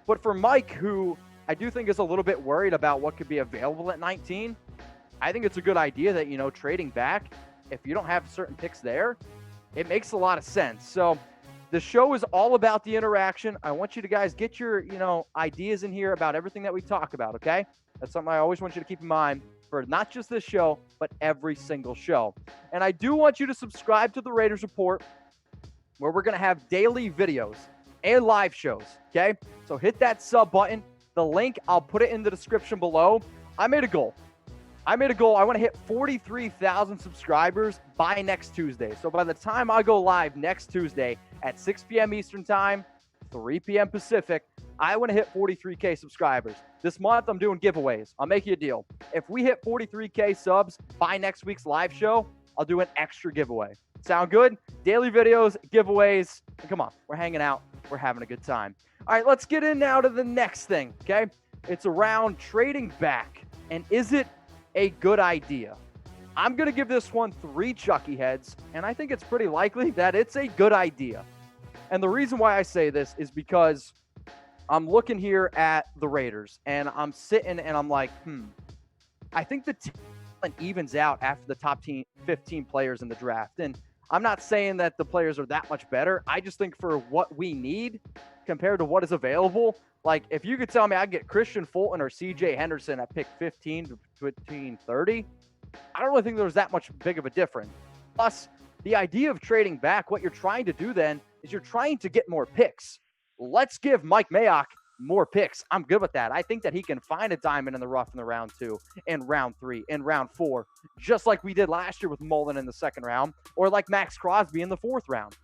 But for Mike, who I do think is a little bit worried about what could be available at 19, I think it's a good idea that, trading back, if you don't have certain picks there, it makes a lot of sense. So the show is all about the interaction. I want you to guys get your, ideas in here about everything that we talk about, okay? That's something I always want you to keep in mind for not just this show, but every single show. And I do want you to subscribe to the Raiders Report, where we're going to have daily videos and live shows, okay? So hit that sub button. The link, I'll put it in the description below. I made a goal. I want to hit 43,000 subscribers by next Tuesday. So by the time I go live next Tuesday at 6 p.m. Eastern Time, 3 p.m. Pacific, I want to hit 43K subscribers. This month, I'm doing giveaways. I'll make you a deal. If we hit 43K subs by next week's live show, I'll do an extra giveaway. Sound good? Daily videos, giveaways. And come on, we're hanging out. We're having a good time. All right, let's get in now to the next thing, okay? It's around trading back. And is it a good idea? I'm going to give this one 3 Chucky heads, and I think it's pretty likely that it's a good idea. And the reason why I say this is because I'm looking here at the Raiders, and I'm sitting and I'm like, I think the talent evens out after the top 15 players in the draft. And I'm not saying that the players are that much better. I just think for what we need compared to what is available, like if you could tell me I get Christian Fulton or CJ Henderson at pick 15 to between 30, I don't really think there's that much big of a difference. Plus, the idea of trading back, what you're trying to do then is you're trying to get more picks. Let's give Mike Mayock more picks. I'm good with that. I think that he can find a diamond in the rough in the round 2, in round 3, in round 4, just like we did last year with Mullen in the 2nd round, or like Max Crosby in the 4th round.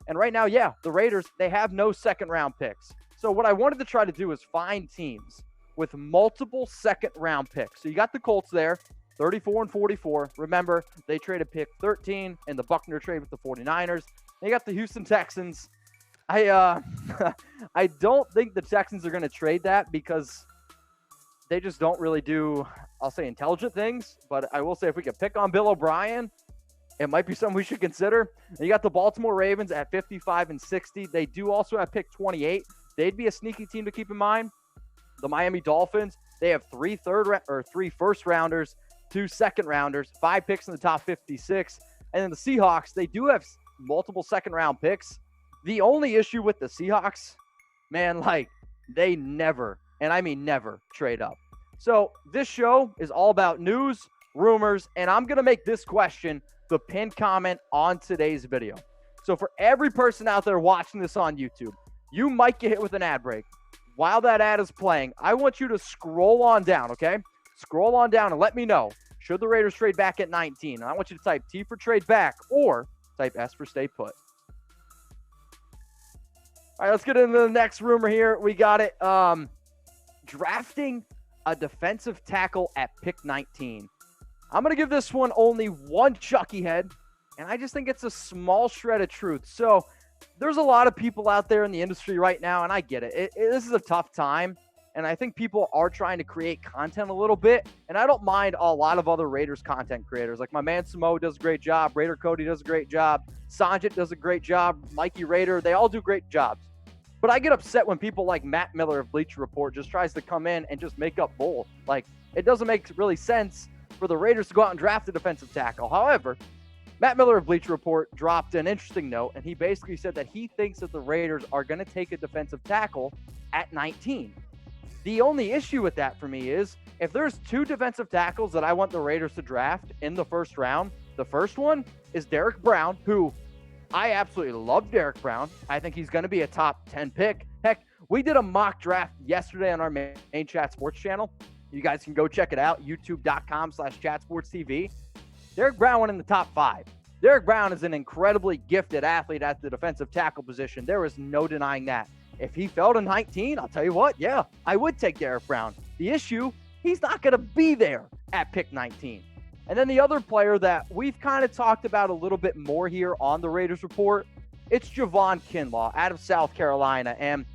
And right now, yeah, the Raiders, they have no 2nd round picks. So what I wanted to try to do is find teams with multiple 2nd round picks. So you got the Colts there, 34 and 44. Remember, they traded pick 13 in the Buckner trade with the 49ers. They got the Houston Texans. I don't think the Texans are going to trade that because they just don't really do, I'll say, intelligent things. But I will say if we could pick on Bill O'Brien, it might be something we should consider. And you got the Baltimore Ravens at 55 and 60. They do also have pick 28. They'd be a sneaky team to keep in mind. The Miami Dolphins, they have 3 first rounders, 2 second rounders, 5 picks in the top 56. And then the Seahawks, they do have multiple 2nd round picks. The only issue with the Seahawks, man, like they never, and I mean never, trade up. So this show is all about news, rumors, and I'm going to make this question the pinned comment on today's video. So for every person out there watching this on YouTube, you might get hit with an ad break. While that ad is playing, I want you to scroll on down, okay? Scroll on down and let me know, should the Raiders trade back at 19? And I want you to type T for trade back or type S for stay put. All right, let's get into the next rumor here. We got it. Drafting a defensive tackle at pick 19. I'm going to give this one only 1 Chucky head, and I just think it's a small shred of truth. So there's a lot of people out there in the industry right now, and I get it. This is a tough time, and I think people are trying to create content a little bit, and I don't mind a lot of other Raiders content creators. Like my man Samo does a great job. Raider Cody does a great job. Sanjit does a great job. Mikey Raider, they all do great jobs. But I get upset when people like Matt Miller of Bleacher Report just tries to come in and just make up bull. Like, it doesn't make really sense for the Raiders to go out and draft a defensive tackle. However, Matt Miller of Bleacher Report dropped an interesting note, and he basically said that he thinks that the Raiders are going to take a defensive tackle at 19. The only issue with that for me is if there's 2 defensive tackles that I want the Raiders to draft in the 1st round, the first one is Derek Brown, who I absolutely love Derek Brown. I think he's going to be a top 10 pick. Heck, we did a mock draft yesterday on our main Chat Sports channel. You guys can go check it out, youtube.com/chatsportstv. Derek Brown went in the top 5. Derek Brown is an incredibly gifted athlete at the defensive tackle position. There is no denying that. If he fell to 19, I'll tell you what, yeah, I would take Derek Brown. The issue, he's not going to be there at pick 19. And then the other player that we've kind of talked about a little bit more here on the Raiders Report, it's Javon Kinlaw out of South Carolina. And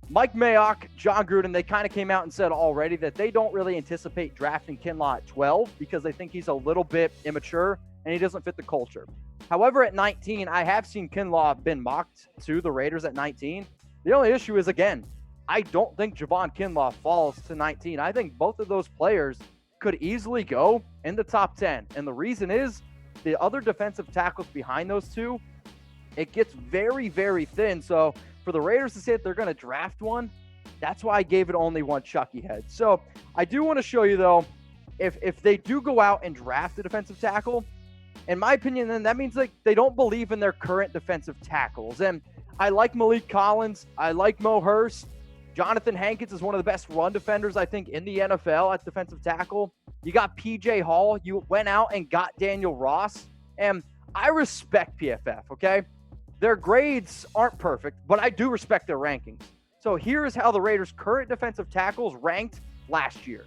Mike Mayock, John Gruden, they kind of came out and said already that they don't really anticipate drafting Kinlaw at 12 because they think he's a little bit immature and he doesn't fit the culture. However, at 19, I have seen Kinlaw been mocked to the Raiders at 19. The only issue is, again, I don't think Javon Kinlaw falls to 19. I think both of those players could easily go in the top 10. And the reason is the other defensive tackles behind those two, it gets very, very thin. So for the Raiders to say that they're going to draft one, that's why I gave it only 1 Chucky head. So I do want to show you, though, if they do go out and draft a defensive tackle, in my opinion, then that means like they don't believe in their current defensive tackles. And I like Malik Collins. I like Mo Hurst. Jonathan Hankins is one of the best run defenders, I think, in the NFL at defensive tackle. You got P.J. Hall. You went out and got Daniel Ross. And I respect PFF, okay? Their grades aren't perfect, but I do respect their rankings. So here is how the Raiders' current defensive tackles ranked last year.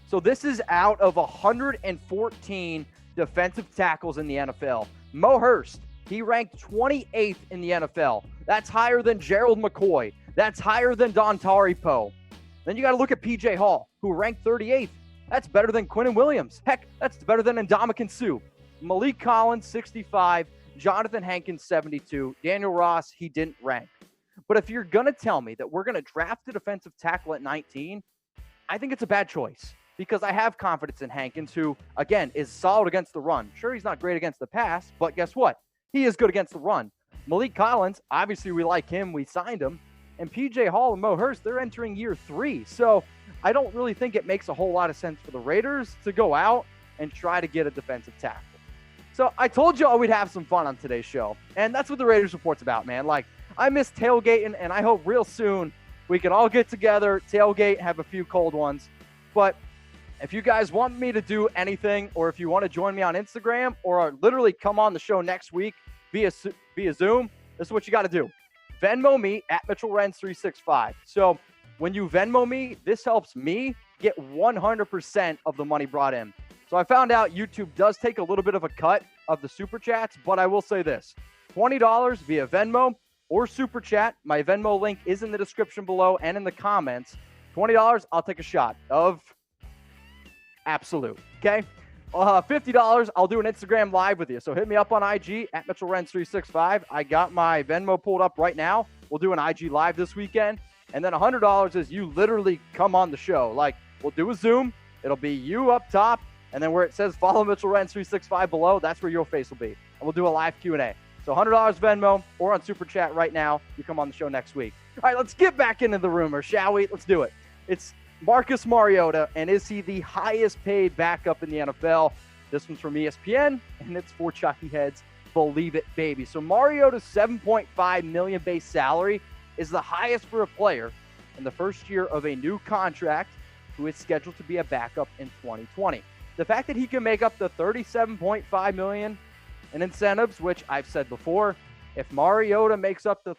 So this is out of 114 defensive tackles in the NFL. Mo Hurst, he ranked 28th in the NFL. That's higher than Gerald McCoy. That's higher than Dontari Poe. Then you got to look at P.J. Hall, who ranked 38th. That's better than Quinnen Williams. Heck, that's better than Ndamukong Suh. Malik Collins, 65. Jonathan Hankins, 72. Daniel Ross, he didn't rank. But if you're going to tell me that we're going to draft a defensive tackle at 19, I think it's a bad choice because I have confidence in Hankins, who, again, is solid against the run. Sure, he's not great against the pass, but guess what? He is good against the run. Malik Collins, obviously we like him. We signed him. And P.J. Hall and Mo Hurst, they're entering year 3. So I don't really think it makes a whole lot of sense for the Raiders to go out and try to get a defensive tackle. So I told y'all we'd have some fun on today's show. And that's what the Raiders Report's about, man. Like, I miss tailgating, and I hope real soon we can all get together, tailgate, have a few cold ones. But if you guys want me to do anything, or if you want to join me on Instagram, or literally come on the show next week via Zoom, this is what you got to do. Venmo me at Mitchell Renz 365. So when you Venmo me, this helps me get 100% of the money brought in. So I found out YouTube does take a little bit of a cut of the super chats, but I will say this: $20 via Venmo or super chat. My Venmo link is in the description below and in the comments. $20, I'll take a shot of Absolute. Okay. $50, I'll do an Instagram live with you. So hit me up on IG at Mitchell Renz 365. I got my Venmo pulled up right now. We'll do an IG live this weekend. And then $100 is you literally come on the show. Like, we'll do a Zoom. It'll be you up top. And then where it says follow Mitchell Renz 365 below, that's where your face will be. And we'll do a live Q&A. So $100 Venmo or on Super Chat right now. You come on the show next week. All right, let's get back into the rumors, shall we? Let's do it. It's Marcus Mariota, and is he the highest paid backup in the NFL? This one's from ESPN, and it's for Chucky Heads. Believe it, baby. So Mariota's $7.5 million base salary is the highest for a player in the first year of a new contract who is scheduled to be a backup in 2020. The fact that he can make up the $37.5 million in incentives, which I've said before, if Mariota makes up the